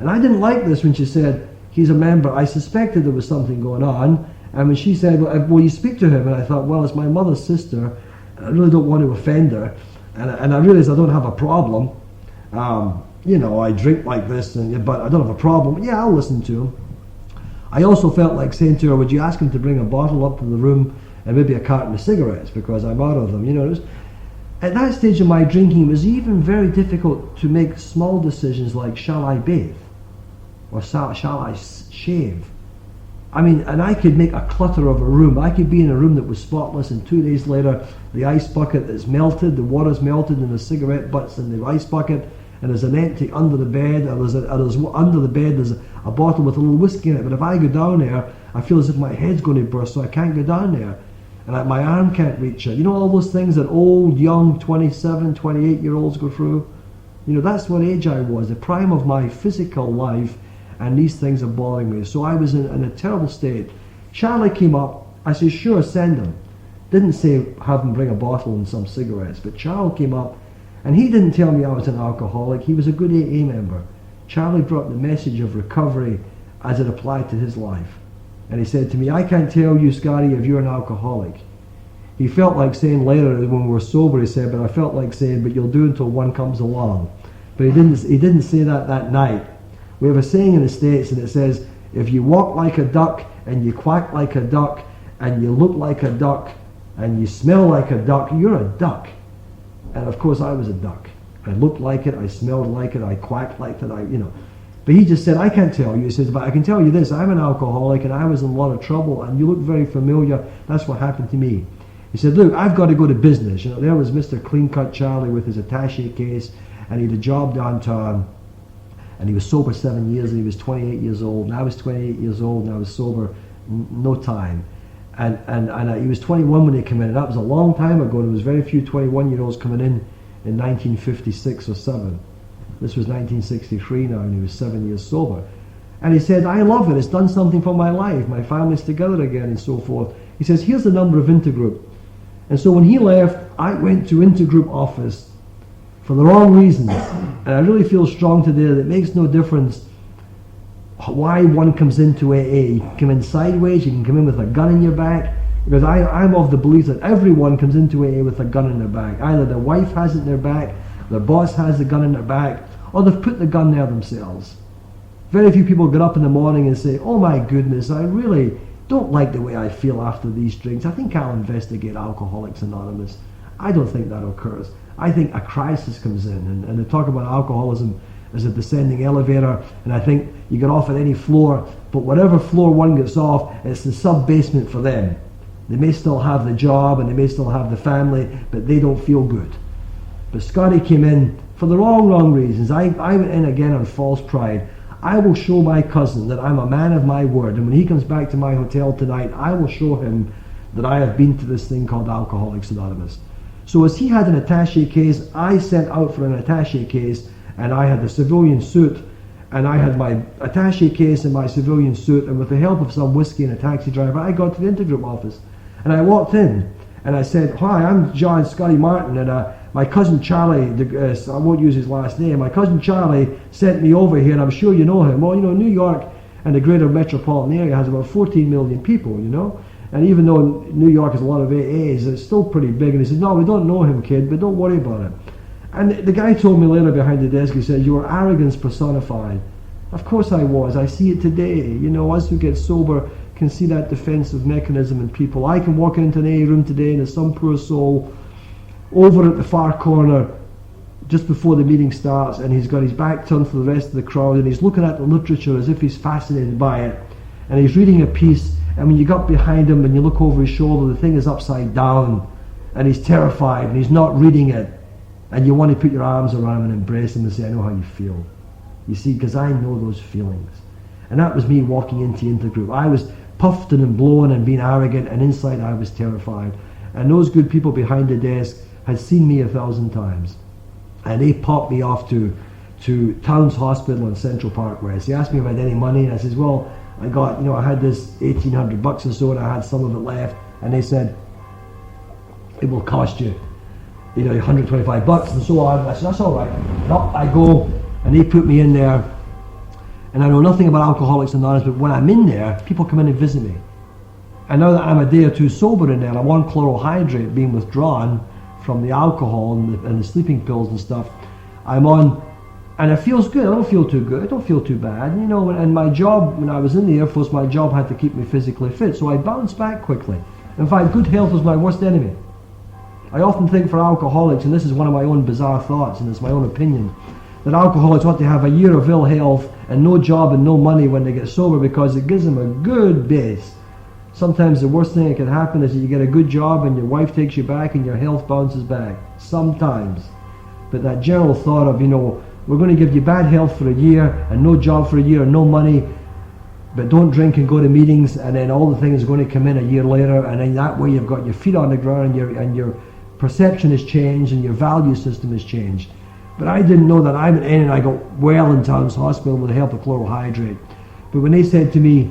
And I didn't like this when she said, he's a member. I suspected there was something going on. And when she said, well, will you speak to him? And I thought, well, it's my mother's sister. And I really don't want to offend her. And I realized I don't have a problem. I drink like this, but I don't have a problem. Yeah, I'll listen to him. I also felt like saying to her, would you ask him to bring a bottle up to the room and maybe a carton of cigarettes because I'm out of them. At that stage of my drinking, it was even very difficult to make small decisions like, shall I bathe? Or shall I shave? And I could make a clutter of a room. I could be in a room that was spotless, and 2 days later, the ice bucket is melted, the water's melted, and the cigarette butts in the ice bucket, and there's an empty under the bed, or there's under the bed there's a bottle with a little whiskey in it. But if I go down there, I feel as if my head's going to burst, so I can't go down there. And my arm can't reach it. All those things that old, young, 27, 28-year-olds go through? That's what age I was, the prime of my physical life, and these things are bothering me. So I was in a terrible state. Charlie came up. I said, sure, send him. Didn't say have him bring a bottle and some cigarettes. But Charlie came up, and he didn't tell me I was an alcoholic. He was a good AA member. Charlie brought the message of recovery as it applied to his life. And he said to me, I can't tell you, Scotty, if you're an alcoholic. He felt like saying later when we were sober, he said, but I felt like saying, but you'll do until one comes along. But he didn't say that night. We have a saying in the States, and it says, if you walk like a duck, and you quack like a duck, and you look like a duck, and you smell like a duck, you're a duck. And of course I was a duck. I looked like it, I smelled like it, I quacked like it, But he just said, I can't tell you. He says, but I can tell you this, I'm an alcoholic and I was in a lot of trouble and you look very familiar. That's what happened to me. He said, look, I've got to go to business. There was Mr. Clean Cut Charlie with his attaché case, and he had a job downtown, and he was sober 7 years, and he was 28 years old, and I was 28 years old, and I was sober no time. And he was 21 when he came in, and that was a long time ago. There was very few 21-year-olds coming in 1956 or 7. This was 1963 now, and he was 7 years sober. And he said, I love it. It's done something for my life. My family's together again, and so forth. He says, here's the number of Intergroup. And so when he left, I went to Intergroup office for the wrong reasons. And I really feel strong today that it makes no difference why one comes into AA. You can come in sideways, you can come in with a gun in your back. Because I'm of the belief that everyone comes into AA with a gun in their back. Either their wife has it in their back, their boss has the gun in their back, or they've put the gun there themselves. Very few people get up in the morning and say, oh my goodness, I really don't like the way I feel after these drinks. I think I'll investigate Alcoholics Anonymous. I don't think that occurs. I think a crisis comes in, and they talk about alcoholism as a descending elevator, and I think you get off at any floor, but whatever floor one gets off, it's the sub-basement for them. They may still have the job, and they may still have the family, but they don't feel good. But Scotty came in for the wrong reasons. I went in again on false pride. I will show my cousin that I'm a man of my word, and when he comes back to my hotel tonight, I will show him that I have been to this thing called Alcoholics Anonymous. So as he had an attaché case, I sent out for an attaché case, and I had the civilian suit, and I had my attaché case and my civilian suit, and with the help of some whiskey and a taxi driver, I got to the Intergroup office. And I walked in, and I said, hi, I'm John Scotty Martin, and my cousin Charlie, I won't use his last name, my cousin Charlie sent me over here, and I'm sure you know him. Well, New York and the greater metropolitan area has about 14 million people, and even though New York has a lot of AAs, it's still pretty big. And he said, no, we don't know him, kid, but don't worry about it. And the guy told me later behind the desk, he said, you were arrogance personified. Of course I was. I see it today. Us who get sober can see that defensive mechanism in people. I can walk into an AA room today and there's some poor soul over at the far corner just before the meeting starts, and he's got his back turned to the rest of the crowd, and he's looking at the literature as if he's fascinated by it, and he's reading a piece, and when you got behind him and you look over his shoulder, the thing is upside down, and he's terrified, and he's not reading it, and you want to put your arms around him and embrace him and say, I know how you feel. You see, because I know those feelings. And that was me walking into Intergroup. I was puffed and blown and being arrogant, and inside I was terrified. And those good people behind the desk had seen me 1,000 times. And they popped me off to Towns Hospital in Central Park West. He asked me if I had any money, and I says, well, I got, I had this $1,800 or so, and I had some of it left. And they said, it will cost you, $125 and so on. I said, that's all right. And up I go, and they put me in there. And I know nothing about Alcoholics Anonymous, but when I'm in there, people come in and visit me. And now that I'm a day or two sober in there, I'm on chlorohydrate being withdrawn from the alcohol and the sleeping pills and stuff. I'm on, and it feels good. I don't feel too good. I don't feel too bad. And my job, when I was in the Air Force, my job had to keep me physically fit. So I bounced back quickly. In fact, good health was my worst enemy. I often think for alcoholics, and this is one of my own bizarre thoughts, and it's my own opinion, that alcoholics ought to have a year of ill health and no job and no money when they get sober, because it gives them a good base. Sometimes the worst thing that can happen is that you get a good job and your wife takes you back and your health bounces back. Sometimes. But that general thought of, we're going to give you bad health for a year and no job for a year and no money, but don't drink and go to meetings, and then all the things are going to come in a year later, and then that way you've got your feet on the ground and your perception has changed and your value system has changed. But I didn't know that. I went in and I got well in Towns Hospital with the help of chlorohydrate. But when they said to me,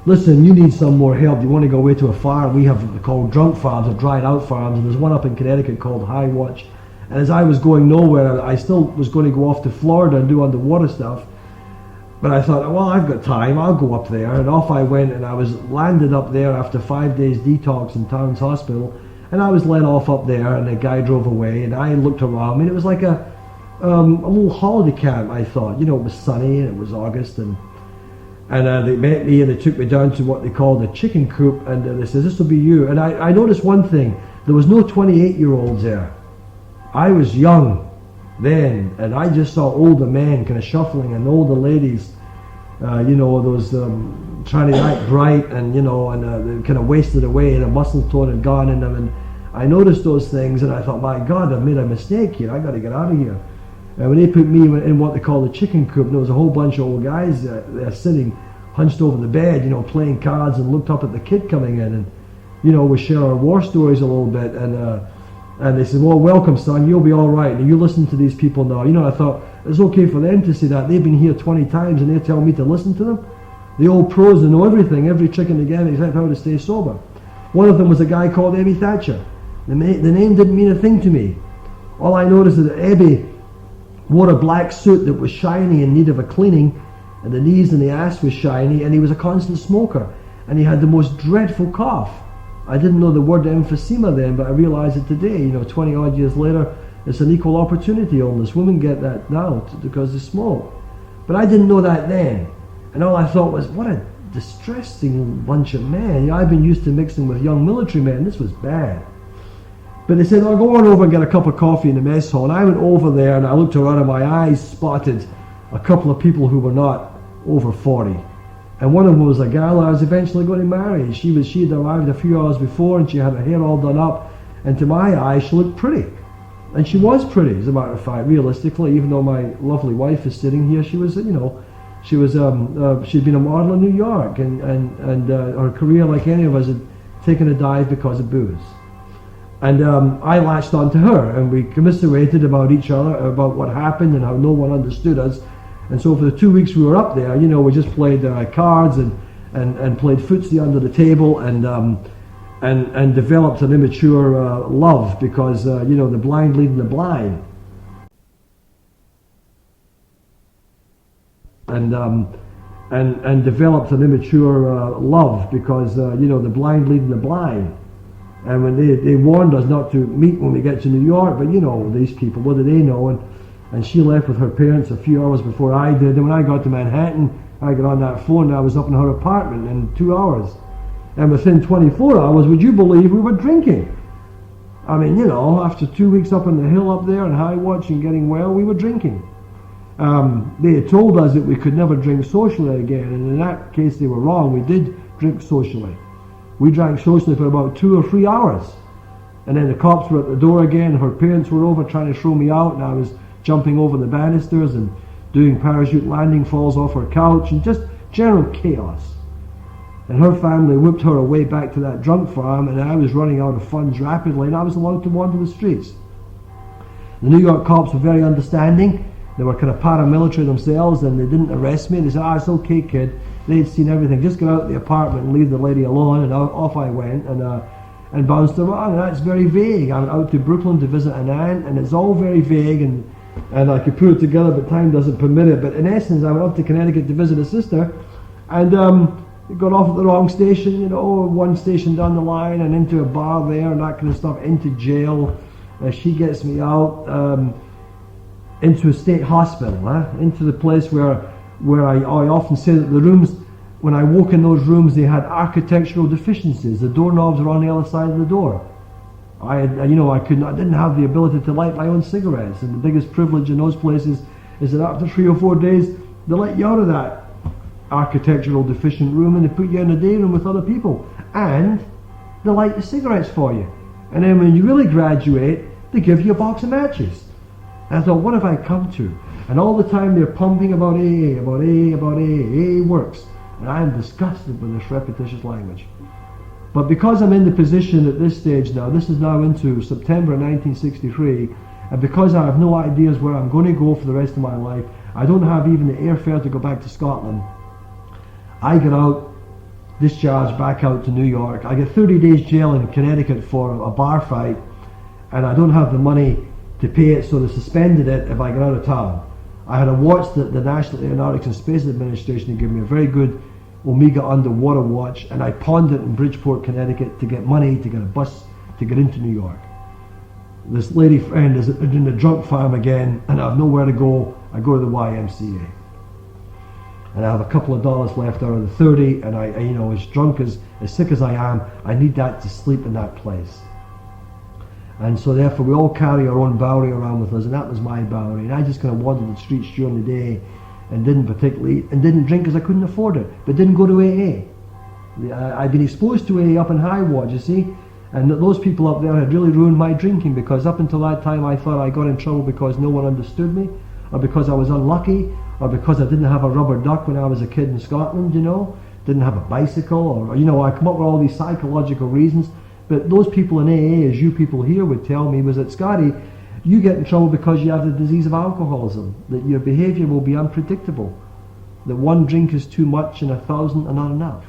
listen, you need some more help, you want to go away to a farm, we have called drunk farms or dried out farms, and there's one up in Connecticut called High Watch. And as I was going nowhere, I still was going to go off to Florida and do underwater stuff. But I thought, well, I've got time, I'll go up there. And off I went, and I was landed up there after 5 days detox in Towns Hospital. And I was let off up there, and the guy drove away, and I looked around me, and it was like a little holiday camp, I thought. It was sunny, and it was August, and they met me, and they took me down to what they called a chicken coop, and they said, this will be you. And I noticed one thing, there was no 28-year-olds there. I was young then, and I just saw older men kind of shuffling and older ladies, those trying to act bright and, they kind of wasted away and a muscle tone had gone in them. And I noticed those things and I thought, my God, I've made a mistake here. I got to get out of here. And when they put me in what they call the chicken coop, there was a whole bunch of old guys there sitting hunched over the bed, playing cards, and looked up at the kid coming in, and we share our war stories a little bit, and they said, well, welcome son, you'll be all right, and you listen to these people now. I thought, it's okay for them to say that. They've been here 20 times and they're telling me to listen to them. The old pros that know everything, every trick in the game except how to stay sober. One of them was a guy called Ebby Thatcher. The name didn't mean a thing to me. All I noticed is that Ebby wore a black suit that was shiny in need of a cleaning, and the knees and the ass was shiny, and he was a constant smoker, and he had the most dreadful cough. I didn't know the word emphysema then, but I realize it today, 20 odd years later. It's an equal opportunity illness. Women get that now because they smoke. But I didn't know that then. And all I thought was, what a distressing bunch of men. I've been used to mixing with young military men. This was bad. But they said, go on over and get a cup of coffee in the mess hall. And I went over there and I looked around and my eyes spotted a couple of people who were not over 40. And one of them was a gal I was eventually going to marry. She had arrived a few hours before and she had her hair all done up. And to my eyes, she looked pretty. And she was pretty, as a matter of fact, realistically, even though my lovely wife is sitting here, she was, she'd been a model in New York, and her career, like any of us, had taken a dive because of booze. And I latched on to her, and we commiserated about each other, about what happened and how no one understood us. And so for the 2 weeks we were up there, we just played cards and played footsie under the table, and developed an immature love because, the blind leading the blind. And developed an immature love because, the blind leading the blind. And when they warned us not to meet when we get to New York, but these people, what do they know? And she left with her parents a few hours before I did. And when I got to Manhattan, I got on that phone and I was up in her apartment in 2 hours. And within 24 hours, would you believe we were drinking? I mean, after 2 weeks up on the hill up there and high watch and getting well, we were drinking. They had told us that we could never drink socially again, and in that case they were wrong. We did drink socially. We drank socially for about 2 or 3 hours. And then the cops were at the door again, her parents were over trying to throw me out, and I was jumping over the banisters and doing parachute landing falls off her couch, and just general chaos. And her family whipped her away back to that drunk farm, and I was running out of funds rapidly, and I was allowed to wander the streets. The New York cops were very understanding. They were kind of paramilitary themselves, and they didn't arrest me. They said, it's okay, kid. They'd seen everything. Just get out of the apartment and leave the lady alone, and off I went, and bounced around. And that's very vague. I went out to Brooklyn to visit an aunt, and it's all very vague, and I could put it together, but time doesn't permit it. But in essence, I went up to Connecticut to visit a sister, and got off at the wrong station, one station down the line, and into a bar there and that kind of stuff, into jail. She gets me out, into a state hospital, into the place where I often say that the rooms, when I walk in those rooms, they had architectural deficiencies. The doorknobs were on the other side of the door. I didn't have the ability to light my own cigarettes, and the biggest privilege in those places is that after 3 or 4 days, they let you out of that architectural deficient room and they put you in a day room with other people, and they light the cigarettes for you. And then when you really graduate, they give you a box of matches. And I thought, what have I come to? And all the time they're pumping about AA, about AA, about AA. AA works. And I am disgusted with this repetitious language. But because I'm in the position at this stage now, this is now into September 1963, and because I have no ideas where I'm going to go for the rest of my life, I don't have even the airfare to go back to Scotland. I get out, discharged back out to New York. I get 30 days jail in Connecticut for a bar fight, and I don't have the money to pay it, so they suspended it if I get out of town. I had a watch that the National Aeronautics and Space Administration had given me, a very good Omega underwater watch, and I pawned it in Bridgeport, Connecticut to get money to get a bus to get into New York. This lady friend is in the drunk farm again, and I have nowhere to go. I go to the YMCA. And I have a couple of dollars left out of the 30, and I as drunk, as sick as I am, I need that to sleep in that place. And so therefore we all carry our own Bowery around with us, and that was my Bowery. And I just kind of wandered the streets during the day and didn't particularly eat and didn't drink because I couldn't afford it, but didn't go to AA. I'd been exposed to AA up in High Watch, you see, and those people up there had really ruined my drinking, because up until that time I thought I got in trouble because no one understood me, or because I was unlucky, or because I didn't have a rubber duck when I was a kid in Scotland, you know, didn't have a bicycle, or, you know, I come up with all these psychological reasons. But those people in AA, as you people here would tell me, was that, Scotty, you get in trouble because you have the disease of alcoholism, that your behaviour will be unpredictable, that one drink is too much and 1,000 are not enough.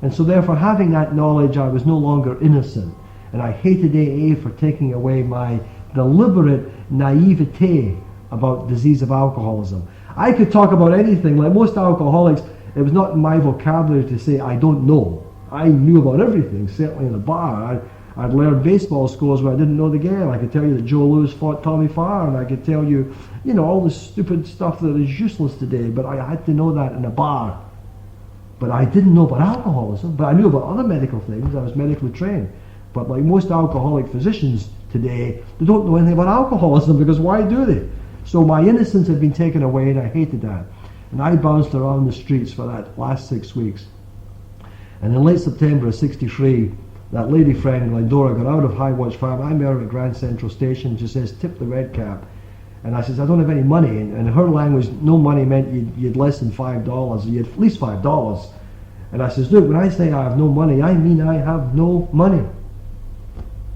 And so therefore, having that knowledge, I was no longer innocent, and I hated AA for taking away my deliberate naivete about disease of alcoholism. I could talk about anything. Like most alcoholics, it was not in my vocabulary to say I don't know. I knew about everything, certainly in the bar. I'd learned baseball scores where I didn't know the game. I could tell you that Joe Louis fought Tommy Farr, and I could tell you, you know, all the stupid stuff that is useless today, but I had to know that in a bar. But I didn't know about alcoholism, but I knew about other medical things. I was medically trained. But like most alcoholic physicians today, they don't know anything about alcoholism, because why do they? So my innocence had been taken away, and I hated that. And I bounced around the streets for that last 6 weeks. And in late September of '63, that lady friend, Glendora, got out of High Watch Farm. I met her at Grand Central Station. She says, tip the red cap. And I says, I don't have any money. And in her language, no money meant you'd less than $5. You had at least $5. And I says, look, when I say I have no money, I mean I have no money.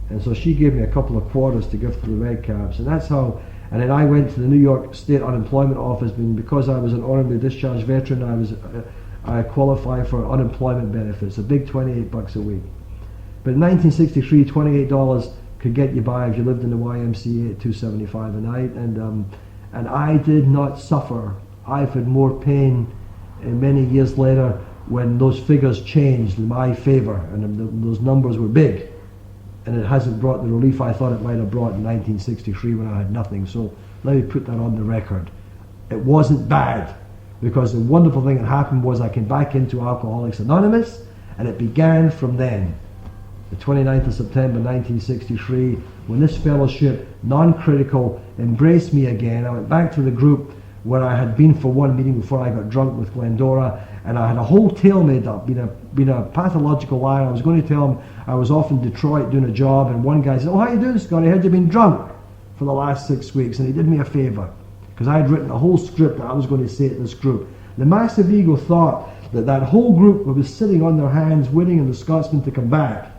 And so she gave me a couple of quarters to give to the red caps. And that's how, and then I went to the New York State Unemployment Office, and because I was an honorably discharged veteran, I qualified for unemployment benefits, a big $28 a week. But in 1963, $28 could get you by if you lived in the YMCA at $2.75 a night, and I did not suffer. I've had more pain many years later when those figures changed in my favor, and those numbers were big, and it hasn't brought the relief I thought it might have brought in 1963 when I had nothing. So let me put that on the record. It wasn't bad, because the wonderful thing that happened was I came back into Alcoholics Anonymous, and it began from then. The 29th of September 1963, when this fellowship, non-critical, embraced me again. I went back to the group where I had been for one meeting before I got drunk with Glendora, and I had a whole tale made up, being a pathological liar. I was going to tell him I was off in Detroit doing a job, and one guy said, oh, how you doing, Scotty? Had you been drunk for the last 6 weeks? And he did me a favor, because I had written a whole script that I was going to say at this group. The massive ego thought that whole group was sitting on their hands waiting on the Scotsman to come back.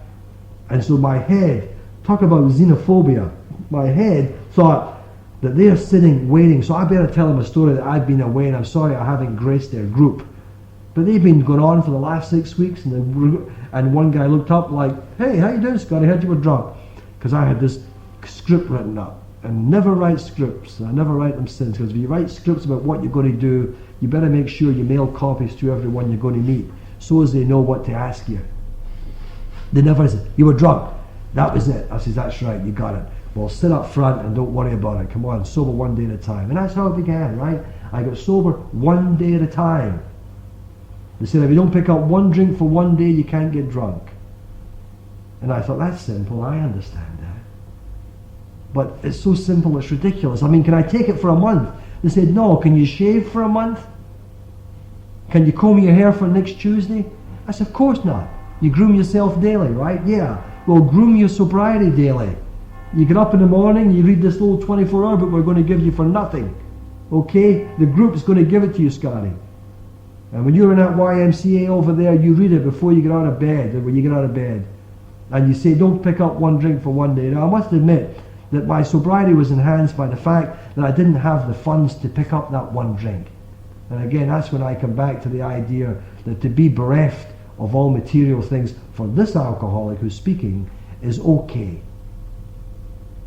And so my head, talk about xenophobia, my head thought that they are sitting waiting, so I better tell them a story that I've been away and I'm sorry I haven't graced their group. But they've been going on for the last 6 weeks, and one guy looked up like, hey, how you doing, Scotty? How'd you were drunk? Because I had this script written up. And never write scripts. I never write them since, because if you write scripts about what you're going to do, you better make sure you mail copies to everyone you're going to meet, so as they know what to ask you. They never said, you were drunk. That was it. I said, that's right, you got it. Well, sit up front and don't worry about it. Come on, sober one day at a time. And that's how it began, right? I got sober one day at a time. They said, if you don't pick up one drink for one day, you can't get drunk. And I thought, that's simple, I understand that. But it's so simple, it's ridiculous. I mean, can I take it for a month? They said, no. Can you shave for a month? Can you comb your hair for next Tuesday? I said, of course not. You groom yourself daily, right? Yeah. Well, groom your sobriety daily. You get up in the morning, you read this little 24-hour book we're going to give you for nothing. Okay? The group's going to give it to you, Scotty. And when you're in that YMCA over there, you read it before you get out of bed, or when you get out of bed. And you say, don't pick up one drink for one day. Now, I must admit that my sobriety was enhanced by the fact that I didn't have the funds to pick up that one drink. And again, that's when I come back to the idea that to be bereft of all material things for this alcoholic who's speaking is okay.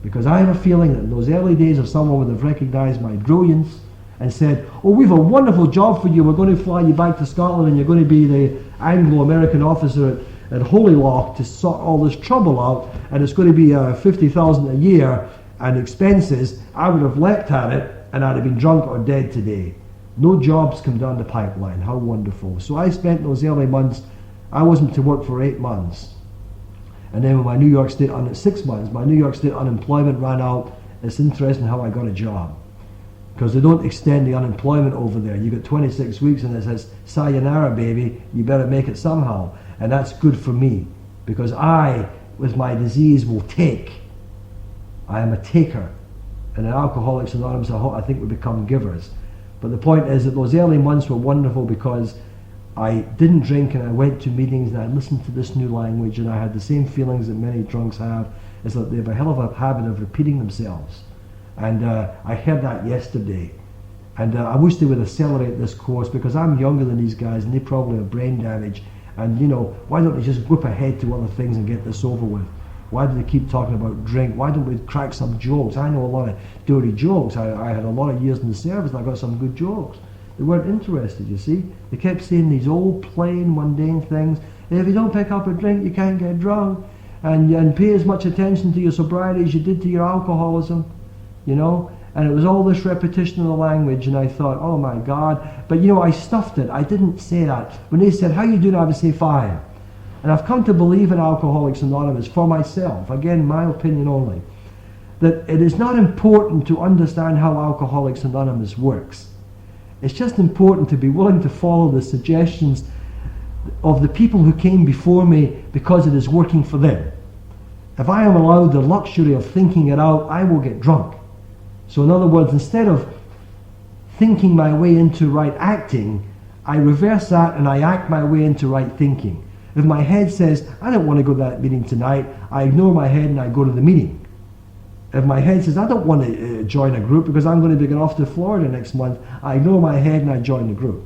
Because I have a feeling that in those early days, if someone would have recognized my brilliance and said, oh, we've a wonderful job for you, we're going to fly you back to Scotland and you're going to be the Anglo-American officer at Holyloch to sort all this trouble out, and it's going to be $50,000 a year and expenses, I would have leapt at it and I'd have been drunk or dead today. No jobs come down the pipeline. How wonderful. So I spent those early months, I wasn't to work for 8 months. And then when my New York State, 6 months, my New York State unemployment ran out. It's interesting how I got a job. Because they don't extend the unemployment over there. You get 26 weeks and it says, sayonara baby, you better make it somehow. And that's good for me. Because I, with my disease, will take. I am a taker. And in Alcoholics Anonymous, I think we become givers. But the point is that those early months were wonderful because I didn't drink and I went to meetings and I listened to this new language and I had the same feelings that many drunks have, is that they have a hell of a habit of repeating themselves. And I heard that yesterday. And I wish they would accelerate this course because I'm younger than these guys and they probably have brain damage. And you know, why don't they just whip ahead to other things and get this over with? Why do they keep talking about drink? Why don't we crack some jokes? I know a lot of dirty jokes. I had a lot of years in the service and I got some good jokes. They weren't interested, you see. They kept saying these old plain mundane things. If you don't pick up a drink, you can't get drunk. And pay as much attention to your sobriety as you did to your alcoholism. You know, and it was all this repetition of the language, and I thought, oh my God. But you know, I stuffed it. I didn't say that. When they said, how you doing? I would say, fine. And I've come to believe in Alcoholics Anonymous for myself, again, my opinion only, that it is not important to understand how Alcoholics Anonymous works. It's just important to be willing to follow the suggestions of the people who came before me because it is working for them. If I am allowed the luxury of thinking it out, I will get drunk. So in other words, instead of thinking my way into right acting, I reverse that and I act my way into right thinking. If my head says, I don't want to go to that meeting tonight, I ignore my head and I go to the meeting. If my head says, I don't want to join a group because I'm going to be going off to Florida next month, I ignore my head and I join the group.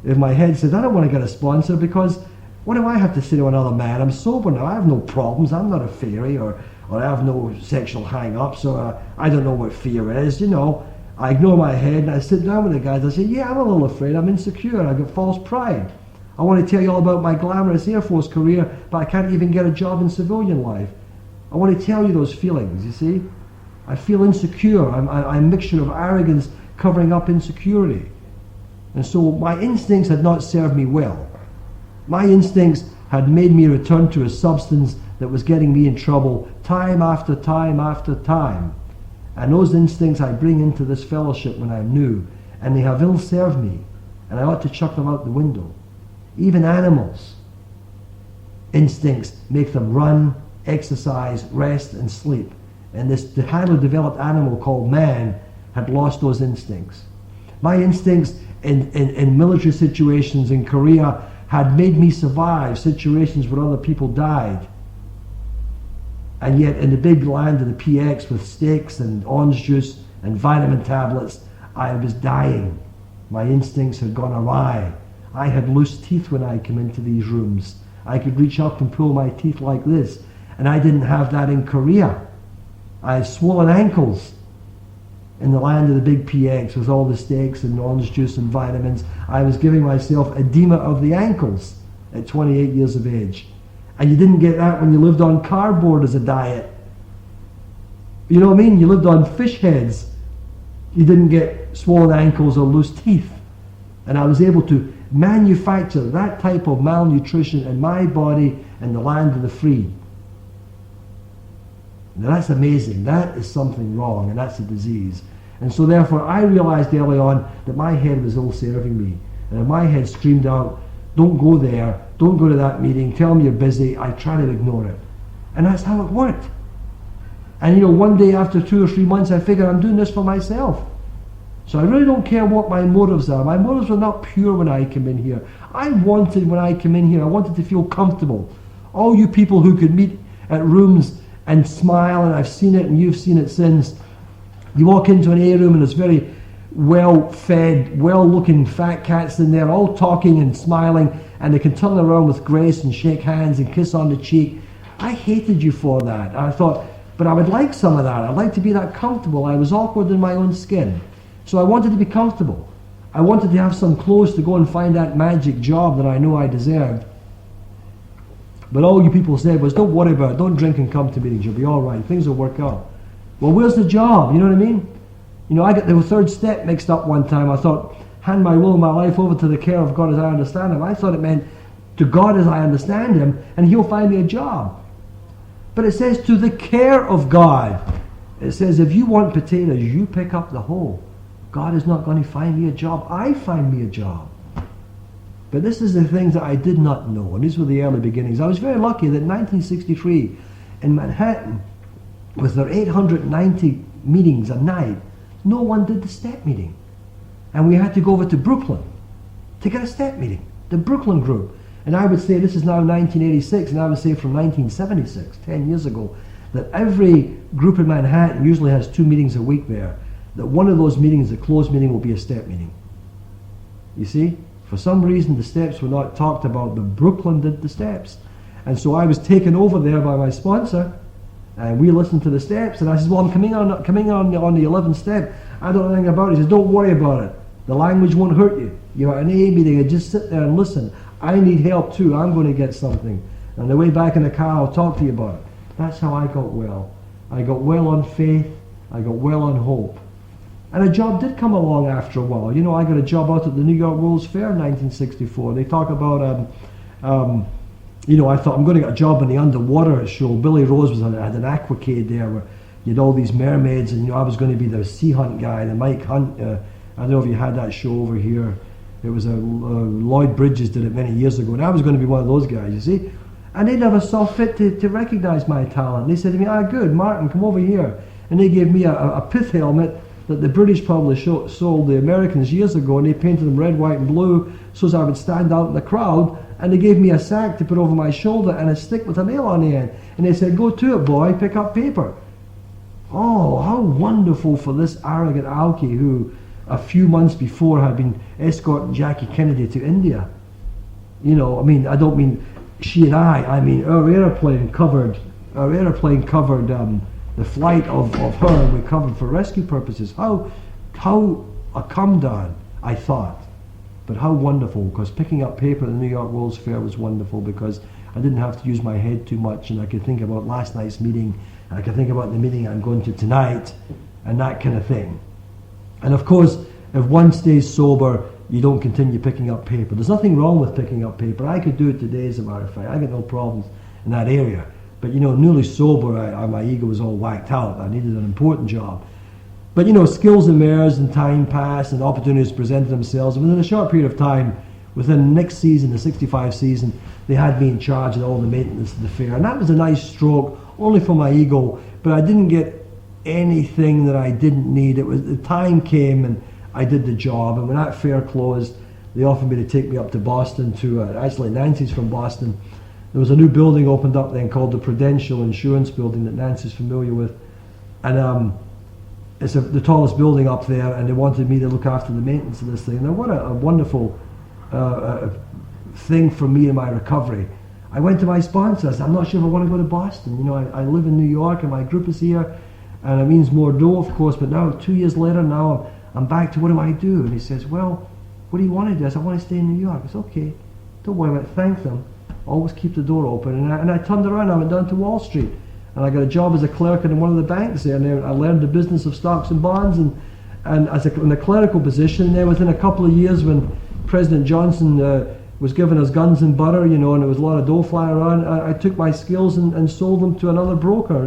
If my head says, I don't want to get a sponsor because what do I have to say to another man? I'm sober now, I have no problems, I'm not a fairy, or I have no sexual hang-ups, or I don't know what fear is, you know. I ignore my head and I sit down with the guys. I say, yeah, I'm a little afraid, I'm insecure, I've got false pride. I want to tell you all about my glamorous Air Force career, but I can't even get a job in civilian life. I want to tell you those feelings, you see. I feel insecure. I'm a mixture of arrogance covering up insecurity. And so my instincts had not served me well. My instincts had made me return to a substance that was getting me in trouble time after time after time. And those instincts I bring into this fellowship when I'm new, and they have ill served me, and I ought to chuck them out the window. Even animals, instincts make them run, exercise, rest, and sleep. And the highly developed animal called man had lost those instincts. My instincts in military situations in Korea had made me survive situations where other people died. And yet in the big land of the PX with steaks and orange juice and vitamin tablets, I was dying. My instincts had gone awry. I had loose teeth when I came into these rooms. I could reach up and pull my teeth like this. And I didn't have that in Korea. I had swollen ankles in the land of the big PX with all the steaks and orange juice and vitamins. I was giving myself edema of the ankles at 28 years of age. And you didn't get that when you lived on cardboard as a diet. You know what I mean? You lived on fish heads. You didn't get swollen ankles or loose teeth. And I was able to manufacture that type of malnutrition in my body in the land of the free. Now that's amazing. That is something wrong, and that's a disease. And so therefore I realized early on that my head was ill-serving me. And if my head screamed out, don't go there, don't go to that meeting, tell me you're busy, I try to ignore it. And that's how it worked. And you know, one day after 2 or 3 months I figured I'm doing this for myself. So I really don't care what my motives are. My motives were not pure when I came in here. I wanted, when I came in here, I wanted to feel comfortable. All you people who could meet at rooms and smile, and I've seen it and you've seen it since. You walk into an A room and there's very well-fed, well-looking fat cats in there, all talking and smiling, and they can turn around with grace and shake hands and kiss on the cheek. I hated you for that. I thought, but I would like some of that. I'd like to be that comfortable. I was awkward in my own skin. So I wanted to be comfortable. I wanted to have some clothes to go and find that magic job that I know I deserved. But all you people said was, don't worry about it, don't drink and come to meetings, you'll be all right, things will work out. Well, where's the job, you know what I mean? You know, I got the third step mixed up one time. I thought, hand my will and my life over to the care of God as I understand Him. I thought it meant to God as I understand Him, and He'll find me a job. But it says to the care of God. It says if you want potatoes, you pick up the hoe. God is not going to find me a job. I find me a job. But this is the things that I did not know. And these were the early beginnings. I was very lucky that in 1963 in Manhattan, with their 890 meetings a night, no one did the step meeting. And we had to go over to Brooklyn to get a step meeting. The Brooklyn group. And I would say, this is now 1986, and I would say from 1976, 10 years ago, that every group in Manhattan usually has 2 meetings a week there. That one of those meetings, the closed meeting, will be a step meeting. You see? For some reason the steps were not talked about, but Brooklyn did the steps. And so I was taken over there by my sponsor, and we listened to the steps, and I said, well, I'm coming on the 11th step. I don't know anything about it. He says, don't worry about it. The language won't hurt you. You're at an AA meeting, and just sit there and listen. I need help too. I'm going to get something. On the way back in the car, I'll talk to you about it. That's how I got well. I got well on faith. I got well on hope. And a job did come along after a while. You know, I got a job out at the New York World's Fair in 1964. They talk about, you know, I thought I'm going to get a job in the underwater show. Billy Rose had an aquacade there where you had all these mermaids, and you know, I was going to be the sea hunt guy, the Mike Hunt. I don't know if you had that show over here. It was Lloyd Bridges did it many years ago, and I was going to be one of those guys, you see. And they never saw fit to recognize my talent. They said to me, good, Martin, come over here. And they gave me a pith helmet that the British probably sold the Americans years ago, and they painted them red, white, and blue so as I would stand out in the crowd. And they gave me a sack to put over my shoulder and a stick with a nail on the end. And they said, go to it, boy, pick up paper. Oh, how wonderful for this arrogant alky who a few months before had been escorting Jackie Kennedy to India. You know, I mean, I don't mean she and I mean our airplane covered the flight of her, and we covered for rescue purposes. How a come down, I thought. But how wonderful, because picking up paper at the New York World's Fair was wonderful, because I didn't have to use my head too much, and I could think about last night's meeting, and I could think about the meeting I'm going to tonight, and that kind of thing. And of course, if one stays sober, you don't continue picking up paper. There's nothing wrong with picking up paper. I could do it today, as a matter of fact. I got no problems in that area. But you know, newly sober, my ego was all whacked out. I needed an important job. But you know, skills emerged and time passed and opportunities presented themselves. And within a short period of time, within the next season, the 65 season, they had me in charge of all the maintenance of the fair. And that was a nice stroke, only for my ego, but I didn't get anything that I didn't need. It was, the time came and I did the job. And when that fair closed, they offered me to take me up to Boston to, actually Nancy's from Boston. There was a new building opened up then called the Prudential Insurance Building that Nancy's familiar with. And it's the tallest building up there, and they wanted me to look after the maintenance of this thing. Now what a wonderful thing for me in my recovery. I went to my sponsor. I said, I'm not sure if I want to go to Boston. You know, I live in New York and my group is here, and it means more dough, of course, but now 2 years later, now I'm back to what do I do? And he says, well, what do you want to do? I said, I want to stay in New York. I said, okay, don't worry about it. Thank them. Always keep the door open. And I turned around, I went down to Wall Street, and I got a job as a clerk in one of the banks there, and I learned the business of stocks and bonds, and as in a clerical position there. Within a couple of years, when President Johnson was giving us guns and butter, you know, and there was a lot of dough flying around, I took my skills and sold them to another broker,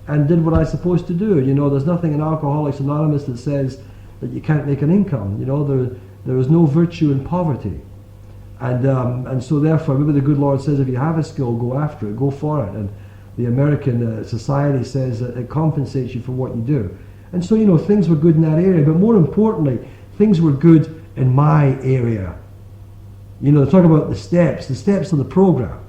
and did what I was supposed to do. You know, there's nothing in Alcoholics Anonymous that says that you can't make an income. You know, there is no virtue in poverty. And so therefore, maybe the good Lord says, if you have a skill, go after it, go for it. And the American society says that it compensates you for what you do. And so, you know, things were good in that area. But more importantly, things were good in my area. You know, they talk about the steps of the program.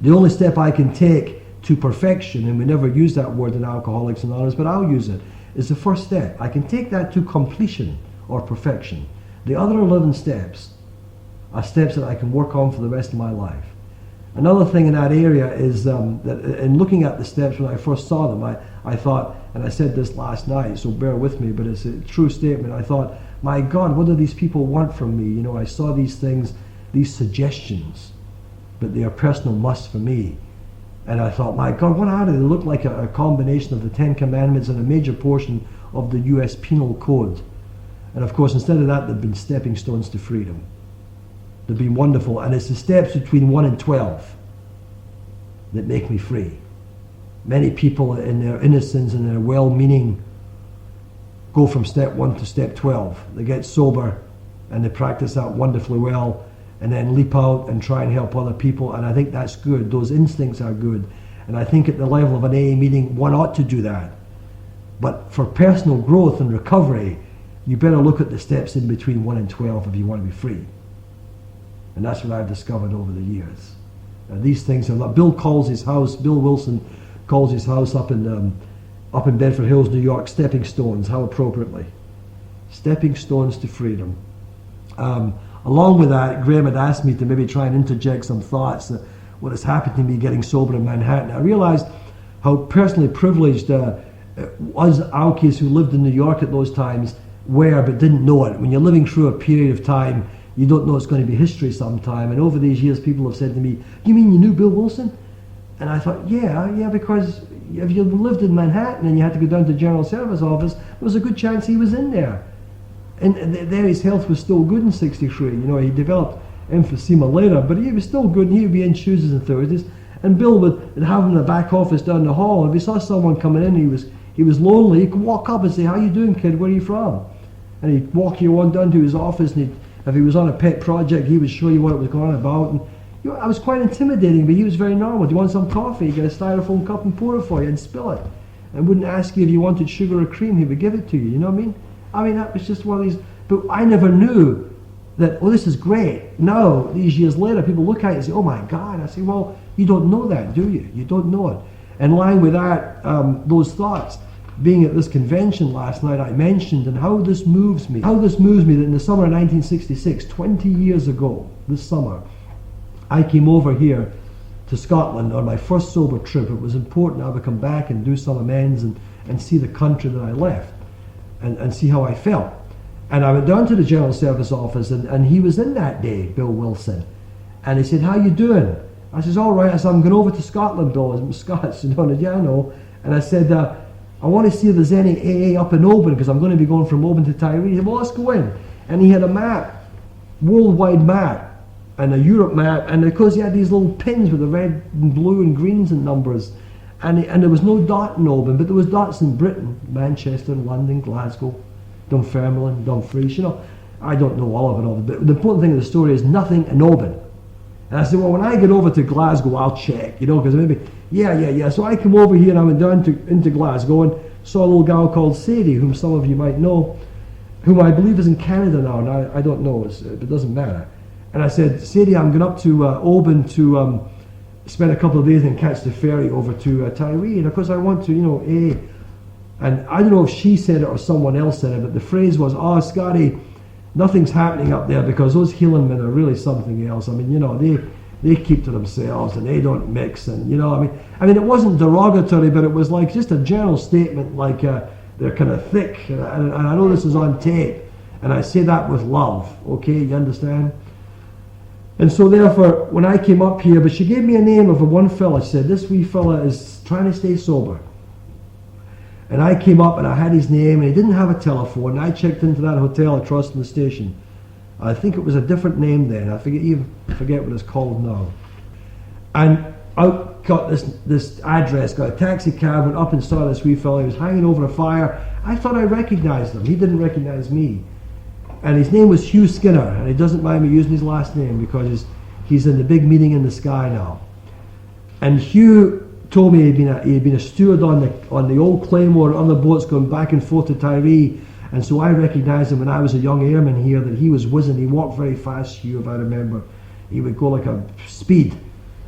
The only step I can take to perfection, and we never use that word in Alcoholics Anonymous, but I'll use it, is the first step. I can take that to completion or perfection. The other 11 steps are steps that I can work on for the rest of my life. Another thing in that area is that in looking at the steps when I first saw them, I thought, and I said this last night, so bear with me, but it's a true statement. I thought, my God, what do these people want from me? You know, I saw these things, these suggestions, but they are personal musts for me. And I thought, my God, what are they? They look like a combination of the Ten Commandments and a major portion of the U.S. Penal Code. And of course, instead of that, they've been stepping stones to freedom. They've been wonderful, and it's the steps between 1 and 12. that make me free. Many people in their innocence and their well-meaning go from step 1 to step 12. They get sober and they practice that wonderfully well and then leap out and try and help other people, and I think that's good. Those instincts are good, and I think at the level of an AA meeting one ought to do that. But for personal growth and recovery, you better look at the steps in between 1 and 12 if you want to be free. And that's what I've discovered over the years. These things are not. Bill Wilson calls his house up in Bedford Hills, New York, stepping stones. How appropriately. Stepping stones to freedom. Along with that, Graham had asked me to maybe try and interject some thoughts that what has happened to me getting sober in Manhattan. I realized how personally privileged us Alkies who lived in New York at those times were but didn't know it. When you're living through a period of time, you don't know it's going to be history sometime. And over these years, people have said to me, "You mean you knew Bill Wilson?" And I thought, yeah, because if you lived in Manhattan and you had to go down to the General Service Office, there was a good chance he was in there. And there his health was still good in '63. You know, he developed emphysema later, but he was still good, and he would be in Tuesdays and Thursdays. And Bill would have him in the back office down the hall. And if he saw someone coming in, he was lonely, he could walk up and say, "How you doing, kid? Where are you from?" And he'd walk you on down to his office, and if he was on a pet project, he would show you what it was going on about. And you know, I was quite intimidating, but he was very normal. "Do you want some coffee?" He'd get a styrofoam cup and pour it for you and spill it. And wouldn't ask you if you wanted sugar or cream. He would give it to you. You know what I mean? That was just one of these. But I never knew that, oh, this is great. Now, these years later, people look at it and say, "Oh my God." I say, well, you don't know that, do you? You don't know it. In line with that, those thoughts, being at this convention last night, I mentioned, and how this moves me. How this moves me that in the summer of 1966, 20 years ago, this summer, I came over here to Scotland on my first sober trip. It was important I would come back and do some amends and see the country that I left and see how I felt. And I went down to the General Service Office, and he was in that day, Bill Wilson. And he said, "How you doing?" I says, "All right." I said, "I'm going over to Scotland, Bill." I'm Scots, you know. And yeah, I know. And I said, "I want to see if there's any AA up in Oban, because I'm going to be going from Oban to Tiree." He said, "Well, let's go in." And he had a map, worldwide map, and a Europe map. And of course, he had these little pins with the red and blue and greens and numbers. And there was no dot in Oban, but there was dots in Britain, Manchester, London, Glasgow, Dunfermline, Dumfries. You know, I don't know all of it, but the important thing of the story is nothing in Oban. And I said, "Well, when I get over to Glasgow, I'll check, you know, because maybe, yeah. So I come over here and I went down into Glasgow and saw a little gal called Sadie, whom some of you might know, whom I believe is in Canada now, and I don't know, it doesn't matter. And I said, "Sadie, I'm going up to Oban to spend a couple of days and catch the ferry over to Tiree, and of course I want to, you know, AA." And I don't know if she said it or someone else said it, but the phrase was, "Oh, Scotty, nothing's happening up there because those healing men are really something else. I mean, you know, they keep to themselves and they don't mix." And you know, I mean, it wasn't derogatory, but it was like just a general statement, like they're kind of thick. And I know this is on tape, and I say that with love. Okay, you understand? And so therefore, when I came up here, but she gave me a name of one fella. She said, "This wee fella is trying to stay sober." And I came up and I had his name, and he didn't have a telephone. And I checked into that hotel across from the station. I think it was a different name then. I forget what it's called now. And out got this address, got a taxi cab, went up and saw this wee fellow. He was hanging over a fire. I thought I recognized him. He didn't recognize me. And his name was Hugh Skinner, and he doesn't mind me using his last name because he's in the big meeting in the sky now. And Hugh told me he'd been a steward on the old Claymore and other boats going back and forth to Tiree, and so I recognized him when I was a young airman here, that he was whizzing. He walked very fast, Hugh, if I remember. He would go like a speed,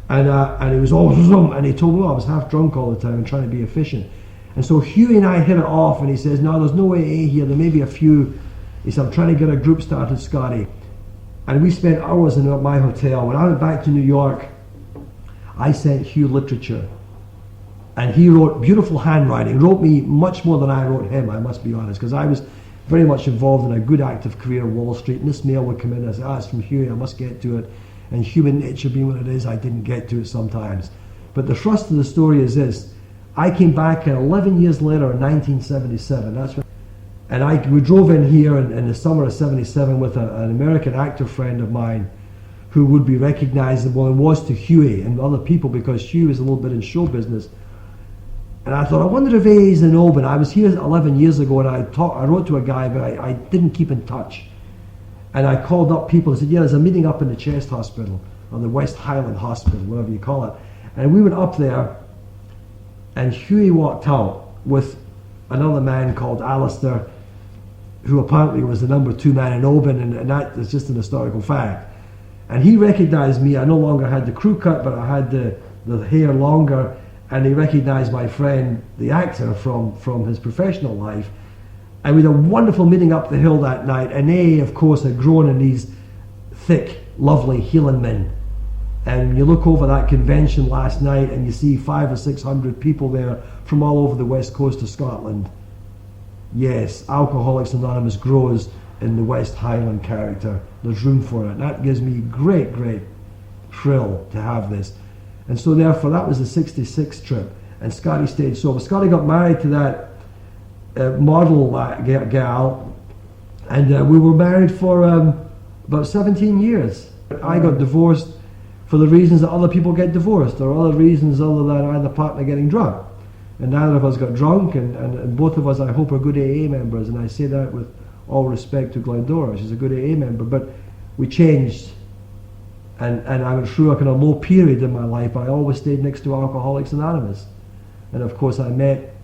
and he was always, and he told me, I was half drunk all the time and trying to be efficient. And so Hugh and I hit it off, and he says, "No, there's no AA here, there may be a few." He said, "I'm trying to get a group started, Scotty." And we spent hours in my hotel. When I went back to New York, I sent Hugh literature. And he wrote beautiful handwriting, wrote me much more than I wrote him, I must be honest, because I was very much involved in a good active career on Wall Street, and this mail would come in, and I said, "Ah, it's from Huey, I must get to it." And human nature being what it is, I didn't get to it sometimes. But the thrust of the story is this: I came back 11 years later in 1977, that's when, and we drove in here in the summer of '77 with an American actor friend of mine who would be recognizable and was to Huey and other people, because Huey was a little bit in show business. And I thought, I wonder if AA's in Oban. I was here 11 years ago, and I wrote to a guy, but I didn't keep in touch. And I called up people and said, yeah, there's a meeting up in the Chest Hospital, or the West Highland Hospital, whatever you call it. And we went up there, and Huey walked out with another man called Alistair, who apparently was the number 2 man in Oban, and that is just an historical fact. And he recognized me. I no longer had the crew cut, but I had the hair longer, and he recognized my friend, the actor, from his professional life. And we had a wonderful meeting up the hill that night, and they, of course, had grown in these thick, lovely healing men. And you look over that convention last night, and you see 500 or 600 people there from all over the west coast of Scotland. Yes, Alcoholics Anonymous grows in the West Highland character. There's room for it. And that gives me great, great thrill to have this. And so therefore, that was the 66 trip. And Scotty stayed sober. Scotty got married to that model gal. And we were married for about 17 years. I got divorced for the reasons that other people get divorced, or other reasons other than either partner getting drunk. And neither of us got drunk, and both of us, I hope, are good AA members. And I say that with all respect to Glendora. She's a good AA member. But we changed. And I went through a kind of low period in my life. I always stayed next to Alcoholics Anonymous. And of course, I met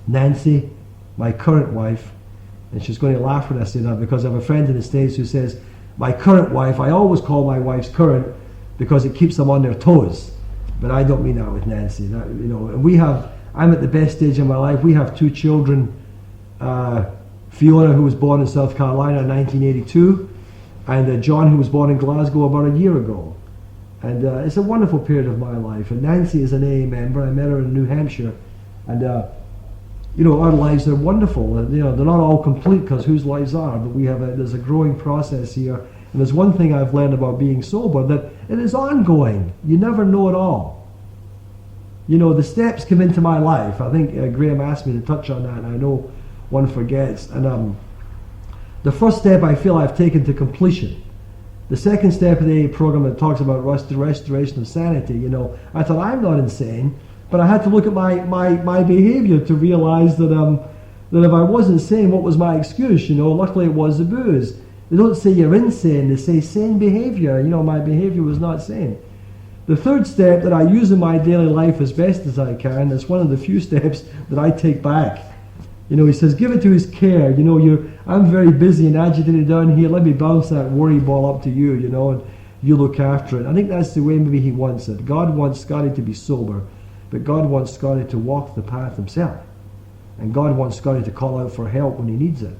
Nancy, my current wife. And she's going to laugh when I say that, because I have a friend in the States who says, my current wife, I always call my wives current because it keeps them on their toes. But I don't mean that with Nancy. That, you know, and I'm at the best stage of my life. We have 2 children. Fiona, who was born in South Carolina in 1982, and John, who was born in Glasgow about a year ago. And it's a wonderful period of my life. And Nancy is an AA member. I met her in New Hampshire. And, you know, our lives are wonderful. You know, they're not all complete, because whose lives are, but there's a growing process here. And there's one thing I've learned about being sober, that it is ongoing. You never know it all. You know, the steps come into my life. I think Graham asked me to touch on that, and I know one forgets. And the first step I feel I've taken to completion. The second step of the AA program that talks about restoration of sanity, you know, I thought, I'm not insane, but I had to look at my behavior to realize that if I wasn't sane, what was my excuse? You know, luckily it was the booze. They don't say you're insane, they say sane behavior. You know, my behavior was not sane. The third step that I use in my daily life as best as I can, it's one of the few steps that I take back. You know, he says, give it to his care. You know, I'm very busy and agitated down here. Let me bounce that worry ball up to you, you know, and you look after it. I think that's the way maybe he wants it. God wants Scotty to be sober, but God wants Scotty to walk the path himself. And God wants Scotty to call out for help when he needs it.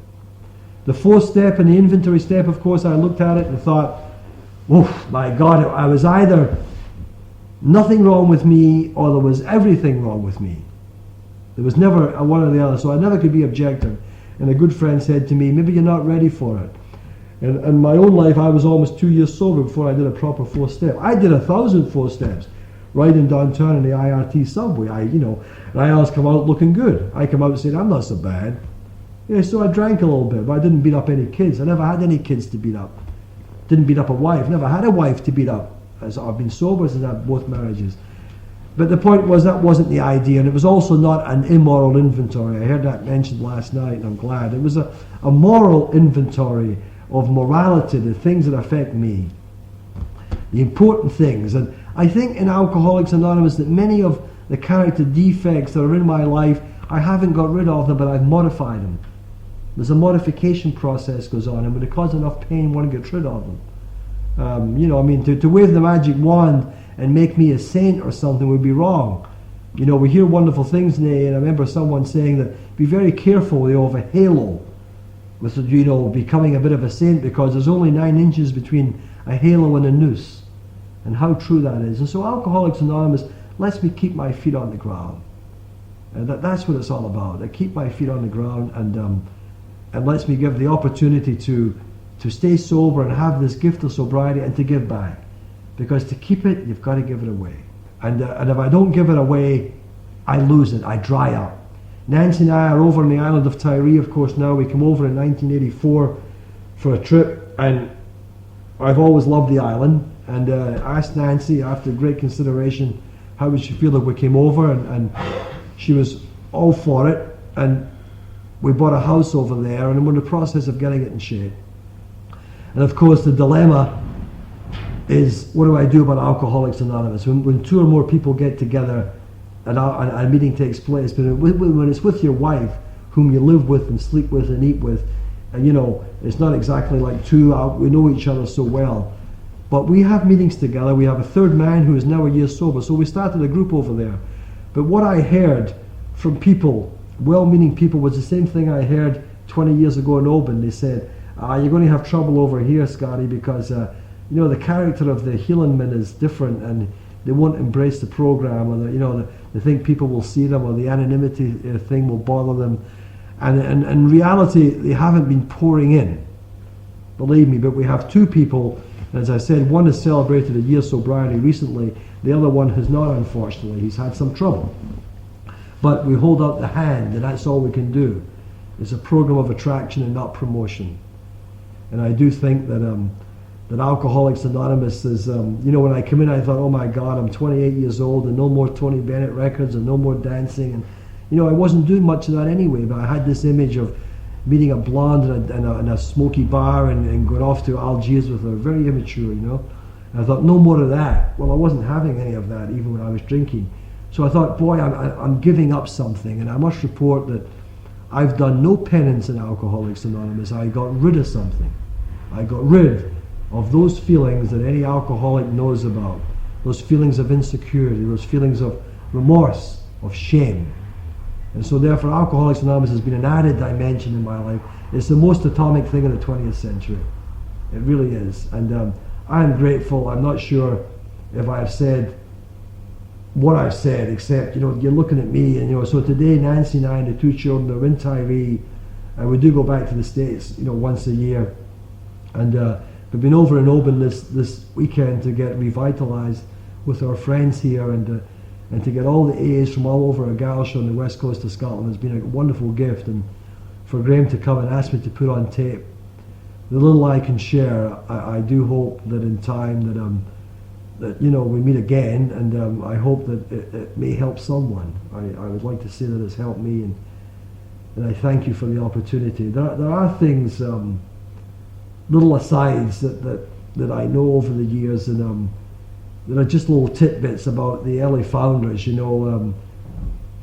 The fourth step and the inventory step, of course, I looked at it and thought, oh my God, I was either nothing wrong with me or there was everything wrong with me. There was never a one or the other, so I never could be objective. And a good friend said to me, maybe you're not ready for it. And in my own life, I was almost 2 years sober before I did a proper 4th step. I did 1,000 4 steps right in downtown in the IRT subway. And I always come out looking good. I come out saying, I'm not so bad. Yeah, so I drank a little bit, but I didn't beat up any kids. I never had any kids to beat up. Didn't beat up a wife. Never had a wife to beat up. I've been sober since I had both marriages. But the point was, that wasn't the idea, and it was also not an immoral inventory. I heard that mentioned last night, and I'm glad. It was a moral inventory of morality, the things that affect me, the important things. And I think in Alcoholics Anonymous that many of the character defects that are in my life, I haven't got rid of them, but I've modified them. There's a modification process goes on, and when it causes enough pain, one gets rid of them. To wave the magic wand and make me a saint or something would be wrong. You know, we hear wonderful things in AA, and I remember someone saying that be very careful of a halo with, you know, becoming a bit of a saint, because there's only 9 inches between a halo and a noose, and how true that is. And so Alcoholics Anonymous lets me keep my feet on the ground. And that's what it's all about. I keep my feet on the ground, and lets me give the opportunity to stay sober and have this gift of sobriety and to give back. Because to keep it, you've got to give it away. And if I don't give it away, I lose it. I dry up. Nancy and I are over on the island of Tiree, of course, now. We come over in 1984 for a trip, and I've always loved the island, and asked Nancy after great consideration how would she feel if we came over, and she was all for it, and we bought a house over there, and we're in the process of getting it in shape. And of course the dilemma is, what do I do about Alcoholics Anonymous? When two or more people get together and a meeting takes place, but when it's with your wife, whom you live with and sleep with and eat with, and you know, it's not exactly like two, we know each other so well. But we have meetings together. We have a third man who is now a year sober, so we started a group over there. But what I heard from people, well-meaning people, was the same thing I heard 20 years ago in Oban. They said, you're going to have trouble over here, Scotty, because you know, the character of the Healingmen is different, and they won't embrace the program, or they think people will see them, or the anonymity thing will bother them. And in reality, they haven't been pouring in, believe me. But we have two people, as I said, one has celebrated a year sobriety recently, the other one has not, unfortunately. He's had some trouble. But we hold out the hand, and that's all we can do. It's a program of attraction and not promotion. And I do think that that Alcoholics Anonymous is, you know, when I come in, I thought, oh my God, I'm 28 years old, and no more Tony Bennett records, and no more dancing, and you know, I wasn't doing much of that anyway, but I had this image of meeting a blonde in a smoky bar and going off to Algiers with her, very immature, you know. And I thought, no more of that. Well, I wasn't having any of that even when I was drinking. So I thought, boy, I'm giving up something, and I must report that I've done no penance in Alcoholics Anonymous. I got rid of something. I got rid of those feelings that any alcoholic knows about, those feelings of insecurity, those feelings of remorse, of shame. And so therefore Alcoholics Anonymous has been an added dimension in my life. It's the most atomic thing in the 20th century. It really is. And I am grateful. I'm not sure if I've said what I've said, except, you know, you're looking at me, and you know, so today Nancy and I and the two children are in Tyree, and we do go back to the States, you know, once a year. And we've been over in Oban this weekend to get revitalized with our friends here, and to get all the AAs from all over Gaelsha on the west coast of Scotland has been a wonderful gift. And for Graham to come and ask me to put on tape the little I can share, I do hope that in time that you know, we meet again, and I hope that it may help someone. I would like to say that it's helped me, and I thank you for the opportunity. There are things, little asides that I know over the years, and that are just little tidbits about the early founders, you know.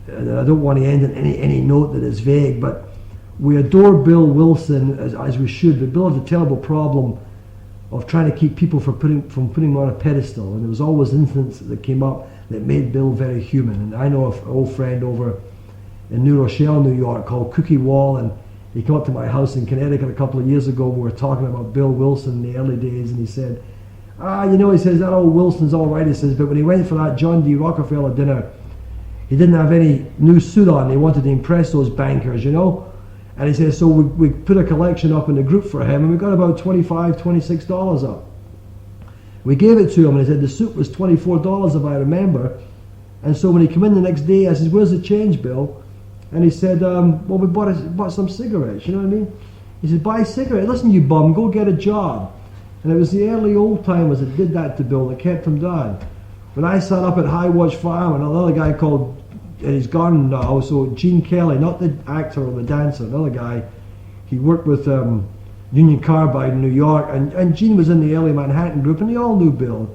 And I don't want to end on any note that is vague, but we adore Bill Wilson as we should, but Bill has a terrible problem of trying to keep people from putting him on a pedestal, and there was always incidents that came up that made Bill very human. And I know an old friend over in New Rochelle, New York, called Cookie Wall, and he came up to my house in Connecticut a couple of years ago. We were talking about Bill Wilson in the early days, and he said, you know, he says, that old Wilson's all right, he says, but when he went for that John D. Rockefeller dinner, he didn't have any new suit on. He wanted to impress those bankers, you know. And he says, so we put a collection up in the group for him, and we got about $25, $26 up. We gave it to him, and he said the suit was $24 if I remember. And so when he came in the next day, I said, where's the change, Bill? And he said, well, we bought some cigarettes, you know what I mean? He said, buy cigarettes. Listen, you bum, go get a job. And it was the early old timers that did that to Bill, that kept him down. When I sat up at High Watch Farm, and another guy called, and he's gone now, so Gene Kelly, not the actor or the dancer, another guy, he worked with Union Carbide in New York, and Gene was in the early Manhattan group, and they all knew Bill.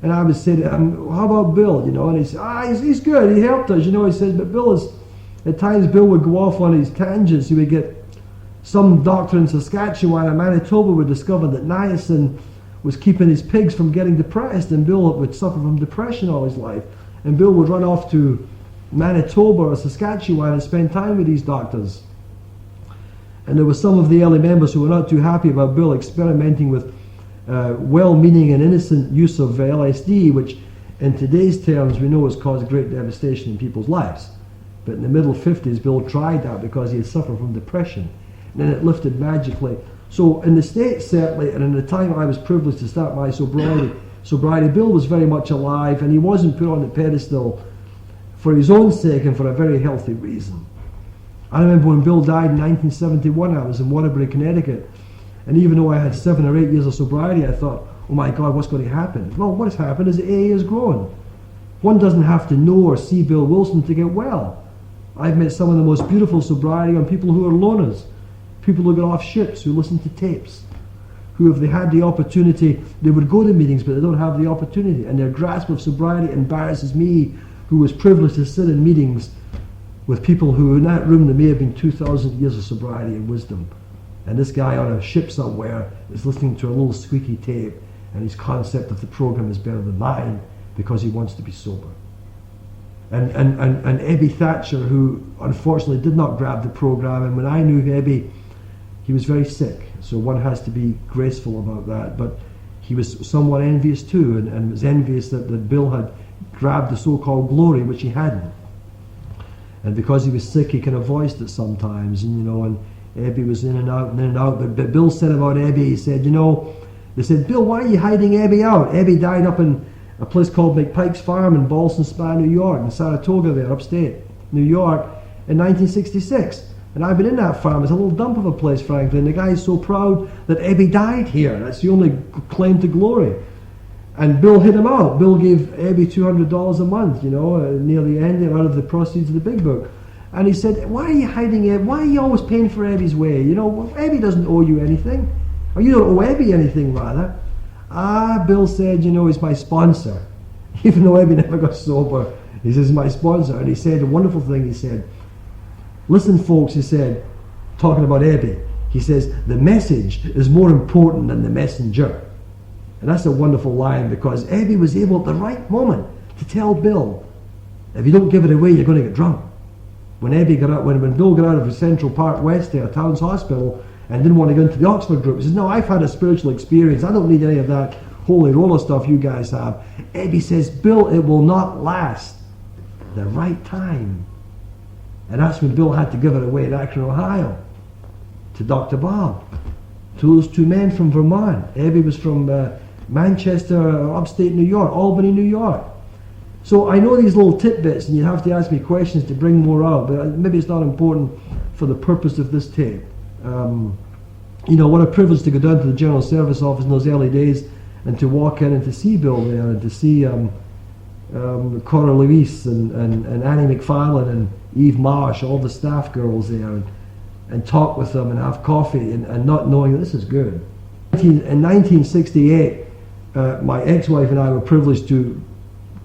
And I would say to him, how about Bill, you know? And he said, he's good, he helped us, you know. He says, but Bill is, at times Bill would go off on these tangents. He would get some doctor in Saskatchewan and Manitoba would discover that niacin was keeping his pigs from getting depressed, and Bill would suffer from depression all his life. And Bill would run off to Manitoba or Saskatchewan and spend time with these doctors. And there were some of the early members who were not too happy about Bill experimenting with well-meaning and innocent use of LSD, which in today's terms we know has caused great devastation in people's lives. But in the middle 50s, Bill tried that because he had suffered from depression. And then it lifted magically. So in the States, certainly, and in the time I was privileged to start my sobriety, Bill was very much alive, and he wasn't put on the pedestal for his own sake and for a very healthy reason. I remember when Bill died in 1971, I was in Waterbury, Connecticut, And even though I had 7 or 8 years of sobriety, I thought, oh my God, what's going to happen? Well, what has happened is AA has grown. One doesn't have to know or see Bill Wilson to get well. I've met some of the most beautiful sobriety on people who are loners, people who get off ships, who listen to tapes, who, if they had the opportunity, they would go to meetings, but they don't have the opportunity. And their grasp of sobriety embarrasses me, who was privileged to sit in meetings with people who, in that room, there may have been 2,000 years of sobriety and wisdom. And this guy on a ship somewhere is listening to a little squeaky tape, and his concept of the program is better than mine because he wants to be sober. And Ebby Thatcher, who unfortunately did not grab the program, and when I knew Ebby, he was very sick, so one has to be graceful about that, but he was somewhat envious too, and was envious that Bill had grabbed the so-called glory, which he hadn't. And because he was sick, he kind of voiced it sometimes, and Ebby was in and out and in and out, but Bill said about Ebby, he said, they said, Bill, why are you hiding Ebby out? Ebby died up in a place called McPike's Farm in Ballston Spa, New York, in Saratoga there, upstate New York, in 1966. And I've been in that farm. It's a little dump of a place, frankly, and the guy is so proud that Ebby died here. That's the only claim to glory. And Bill hit him out. Bill gave Ebby $200 a month, near the end, out of the proceeds of the big book. And he said, why are you hiding Ebby? Why are you always paying for Ebby's way? Ebby doesn't owe you anything. Or you don't owe Ebby anything, rather. Bill said, he's my sponsor. Even though Ebby never got sober, he says, he's my sponsor. And he said a wonderful thing. He said, listen, folks, he said, talking about Ebby, he says, the message is more important than the messenger. And that's a wonderful line, because Ebby was able at the right moment to tell Bill, if you don't give it away, you're going to get drunk. When Ebby got out, when Bill got out of Central Park West there, Towns Hospital, and didn't want to go into the Oxford group, he says, no, I've had a spiritual experience. I don't need any of that holy roller stuff you guys have. Ebby says, Bill, it will not last. The right time. And that's when Bill had to give it away in Akron, Ohio, to Dr. Bob, to those two men from Vermont. Ebby was from Manchester, upstate New York, Albany, New York. So I know these little tidbits, and you have to ask me questions to bring more out, but maybe it's not important for the purpose of this tape. What a privilege to go down to the General Service Office in those early days and to walk in and to see Bill there, and to see Cora Louise and Annie McFarlane and Eve Marsh, all the staff girls there, and talk with them and have coffee, and not knowing that this is good. In 1968, my ex-wife and I were privileged to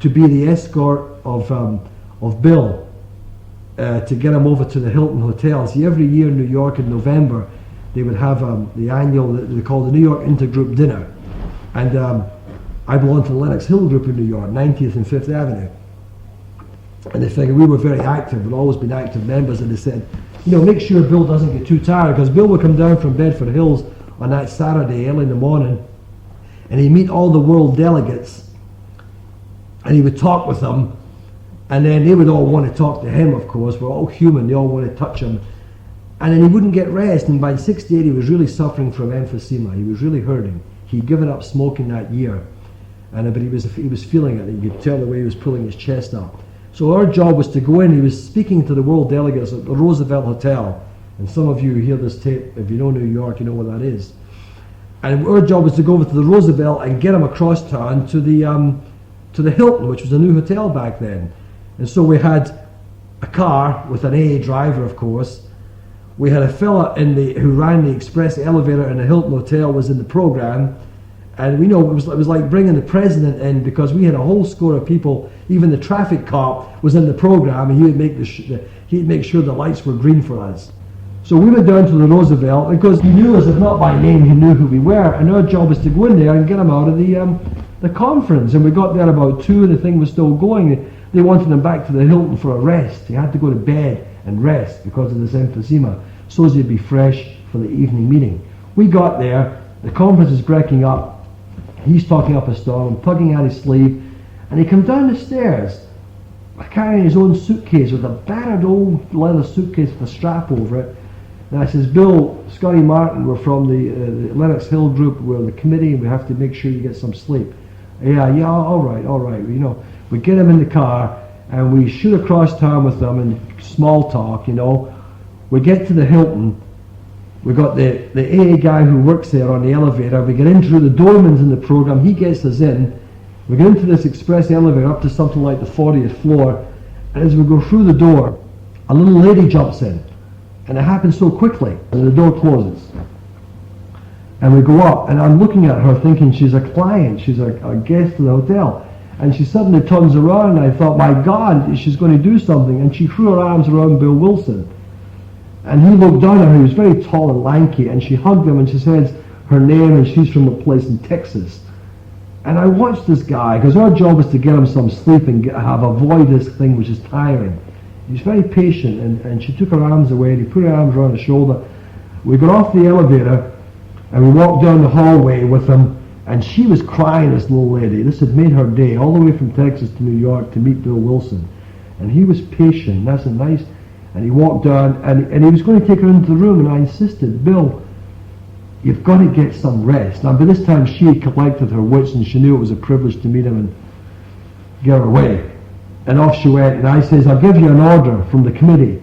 be the escort of Bill to get him over to the Hilton Hotel. See, every year in New York in November, they would have the annual, they call the New York Intergroup Dinner. And I belonged to the Lenox Hill Group in New York, 90th and 5th Avenue. And they figured we were very active, we'd always been active members, and they said, make sure Bill doesn't get too tired, because Bill would come down from Bedford Hills on that Saturday early in the morning, and he'd meet all the world delegates, and he would talk with them, and then they would all want to talk to him, of course. We're all human, they all want to touch him. And then he wouldn't get rest, and by 68 he was really suffering from emphysema. He was really hurting. He'd given up smoking that year, but he was feeling it, and you could tell the way he was pulling his chest up. So our job was to go in. He was speaking to the world delegates at the Roosevelt Hotel, and some of you who hear this tape, if you know New York, you know what that is. And our job was to go over to the Roosevelt and get him across town to the Hilton, which was a new hotel back then. And so we had a car with an AA driver, of course. We had a fella who ran the express elevator in the Hilton Hotel was in the program, and we know it was like bringing the president in, because we had a whole score of people. Even the traffic cop was in the program, and he'd make sure the lights were green for us. So we went down to the Roosevelt, because he knew us, if not by name, he knew who we were, and our job was to go in there and get him out of the conference. And we got there about 2, and the thing was still going. They wanted him back to the Hilton for a rest. He had to go to bed and rest because of this emphysema, so as he'd be fresh for the evening meeting. We got there, the conference is breaking up, he's talking up a storm, tugging at his sleeve, and he comes down the stairs carrying his own suitcase, with a battered old leather suitcase with a strap over it. And I says, Bill, Scotty Martin, we're from the Lenox Hill Group, we're the committee, and we have to make sure you get some sleep. Yeah, all right. We get him in the car, and we shoot across town with them, and small talk, We get to the Hilton, We got the AA guy who works there on the elevator. We get in through the doorman's in the program. He gets us in. We get into this express elevator up to something like the 40th floor. And as we go through the door, a little lady jumps in. And it happens so quickly. And the door closes. And we go up. And I'm looking at her thinking she's a client. She's a guest of the hotel. And she suddenly turns around. And I thought, my God, she's going to do something. And she threw her arms around Bill Wilson. And he looked down at her. He was very tall and lanky, and she hugged him, and she says her name, and she's from a place in Texas. And I watched this guy, because our job is to get him some sleep and avoid this thing which is tiring. He was very patient, and she took her arms away, and he put her arms around her shoulder. We got off the elevator, and we walked down the hallway with him, and she was crying, this little lady. This had made her day, all the way from Texas to New York to meet Bill Wilson. And he was patient. That's a nice... And he walked down, and he was going to take her into the room, and I insisted, Bill, you've got to get some rest. Now, by this time, she had collected her wits, and she knew it was a privilege to meet him and get her away. And off she went, and I says, I'll give you an order from the committee.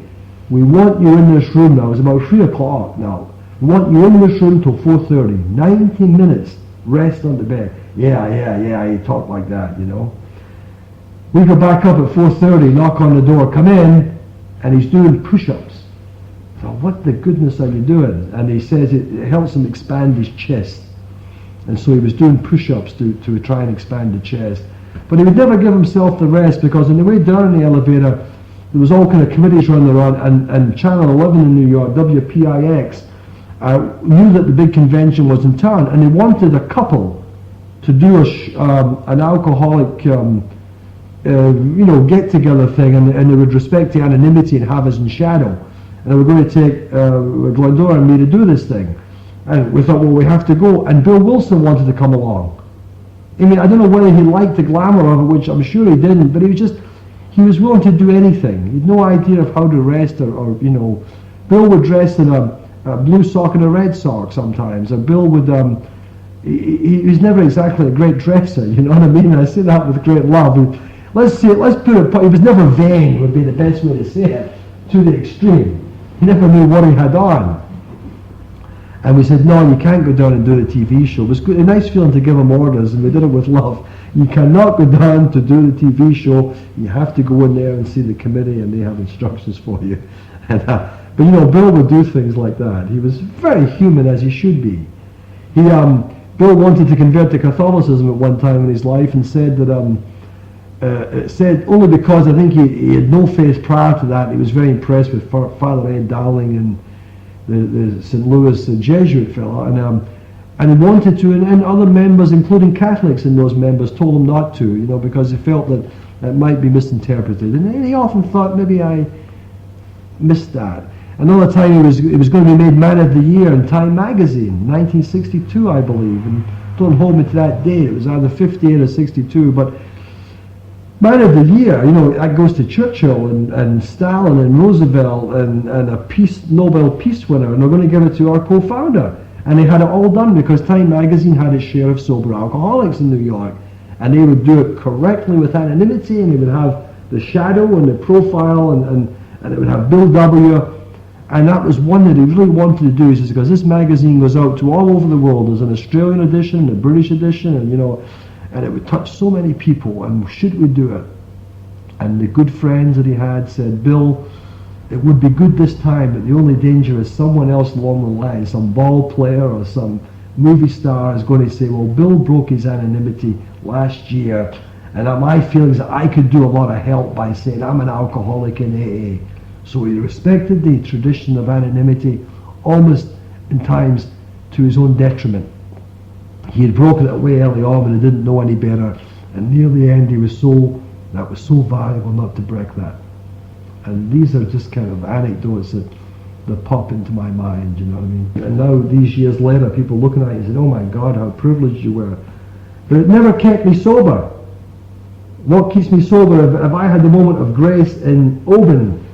We want you in this room now. It's about 3 o'clock now. We want you in this room till 4:30. 90 minutes, rest on the bed. Yeah, he talked like that, you know. We go back up at 4:30, knock on the door, come in, and he's doing push-ups. So what the goodness are you doing? And he says it helps him expand his chest. And so he was doing push-ups to try and expand the chest. But he would never give himself the rest, because on the way down the elevator, there was all kind of committees running around, and Channel 11 in New York, WPIX, knew that the big convention was in town, and they wanted a couple to do an alcoholic get-together thing, and they would respect the anonymity and have us in shadow. And they were going to take Glendora and me to do this thing. And we thought, well, we have to go. And Bill Wilson wanted to come along. I mean, I don't know whether he liked the glamour of it, which I'm sure he didn't, but he was willing to do anything. He had no idea of how to rest, or Bill would dress in a blue sock and a red sock sometimes. And Bill would... he was never exactly a great dresser, you know what I mean? I say that with great love. Let's put it, he was never vain, would be the best way to say it, to the extreme. He never knew what he had on. And we said, no, you can't go down and do the TV show. It was good, a nice feeling to give him orders, and we did it with love. You cannot go down to do the TV show. You have to go in there and see the committee, and they have instructions for you. And, but Bill would do things like that. He was very human, as he should be. Bill wanted to convert to Catholicism at one time in his life, and said that said only because I think he had no faith prior to that. He was very impressed with Father Ed Dowling and the St. Louis Jesuit fellow, and he wanted to, and other members, including Catholics in those members, told him not to, because he felt that it might be misinterpreted, and he often thought maybe I missed that. Another time he was going to be made Man of the Year in Time magazine, 1962, I believe, and don't hold me to that date. It was either 58 or 62, but Man of the Year, that goes to Churchill and Stalin and Roosevelt and a Nobel Peace winner, and they're going to give it to our co-founder. And they had it all done because Time magazine had its share of sober alcoholics in New York, and they would do it correctly with anonymity, and they would have the shadow and the profile, and it would have Bill W. And that was one that he really wanted to do, he says, because this magazine goes out to all over the world. There's an Australian edition, a British edition, and it would touch so many people, and should we do it? And the good friends that he had said, Bill, it would be good this time, but the only danger is someone else along the line, some ball player or some movie star is going to say, well, Bill broke his anonymity last year, and my feelings that I could do a lot of help by saying I'm an alcoholic in AA. So he respected the tradition of anonymity, almost in times to his own detriment. He had broken it away early on, but he didn't know any better. And near the end, that was so valuable not to break that. And these are just kind of anecdotes that pop into my mind, you know what I mean? And now, these years later, people looking at you and saying, oh my God, how privileged you were. But it never kept me sober. What keeps me sober? If I had the moment of grace in Oban,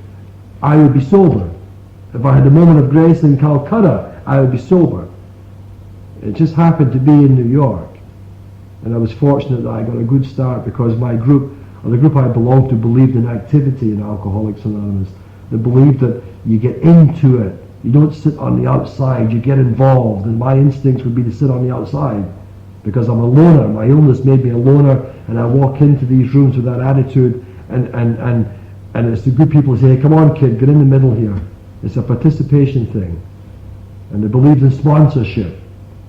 I would be sober. If I had the moment of grace in Calcutta, I would be sober. It just happened to be in New York. And I was fortunate that I got a good start because my group, or the group I belonged to, believed in activity in Alcoholics Anonymous. They believed that you get into it. You don't sit on the outside, you get involved. And my instincts would be to sit on the outside because I'm a loner. My illness made me a loner, and I walk into these rooms with that attitude, and it's the good people who say, hey, come on kid, get in the middle here. It's a participation thing. And they believed in sponsorship,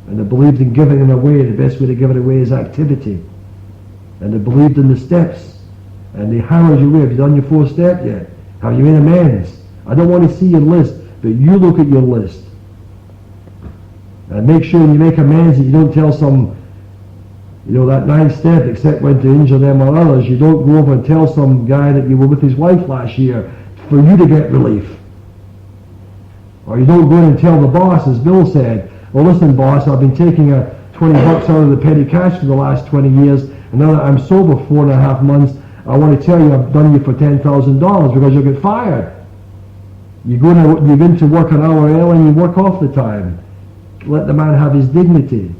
and they believed in giving it away. The best way to give it away is activity. And they believed in the steps, and they hammered you away. Have you done your 4th step yet? Have you made amends? I don't want to see your list, but you look at your list. And make sure when you make amends that you don't tell some, that 9th step, except when to injure them or others, you don't go over and tell some guy that you were with his wife last year for you to get relief. Or you don't go in and tell the boss, as Bill said, well listen boss, I've been taking a $20 out of the petty cash for the last 20 years, and now that I'm sober 4.5 months, I want to tell you I've done you for $10,000 because you'll get fired. You go into work an hour early and you work off the time. Let the man have his dignity.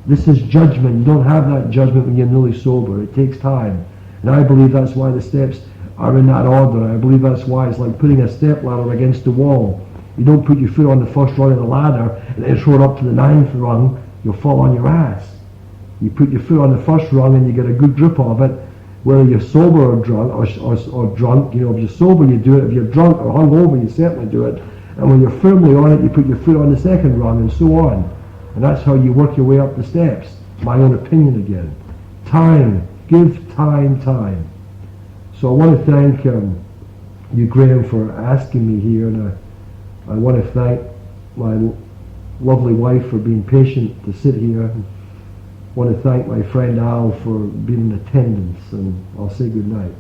This is judgment. You don't have that judgment when you're newly sober. It takes time. And I believe that's why the steps are in that order. I believe that's why it's like putting a step ladder against the wall. You don't put your foot on the first rung of the ladder and then throw it up to the 9th rung. You'll fall on your ass. You put your foot on the first rung and you get a good grip of it. Whether you're sober or drunk, or drunk, if you're sober you do it. If you're drunk or hungover you certainly do it. And when you're firmly on it, you put your foot on the 2nd rung and so on. And that's how you work your way up the steps. My own opinion again. Time. Give time. So I want to thank you, Graham, for asking me here. And I want to thank my lovely wife for being patient to sit here. I want to thank my friend Al for being in attendance. And I'll say good night.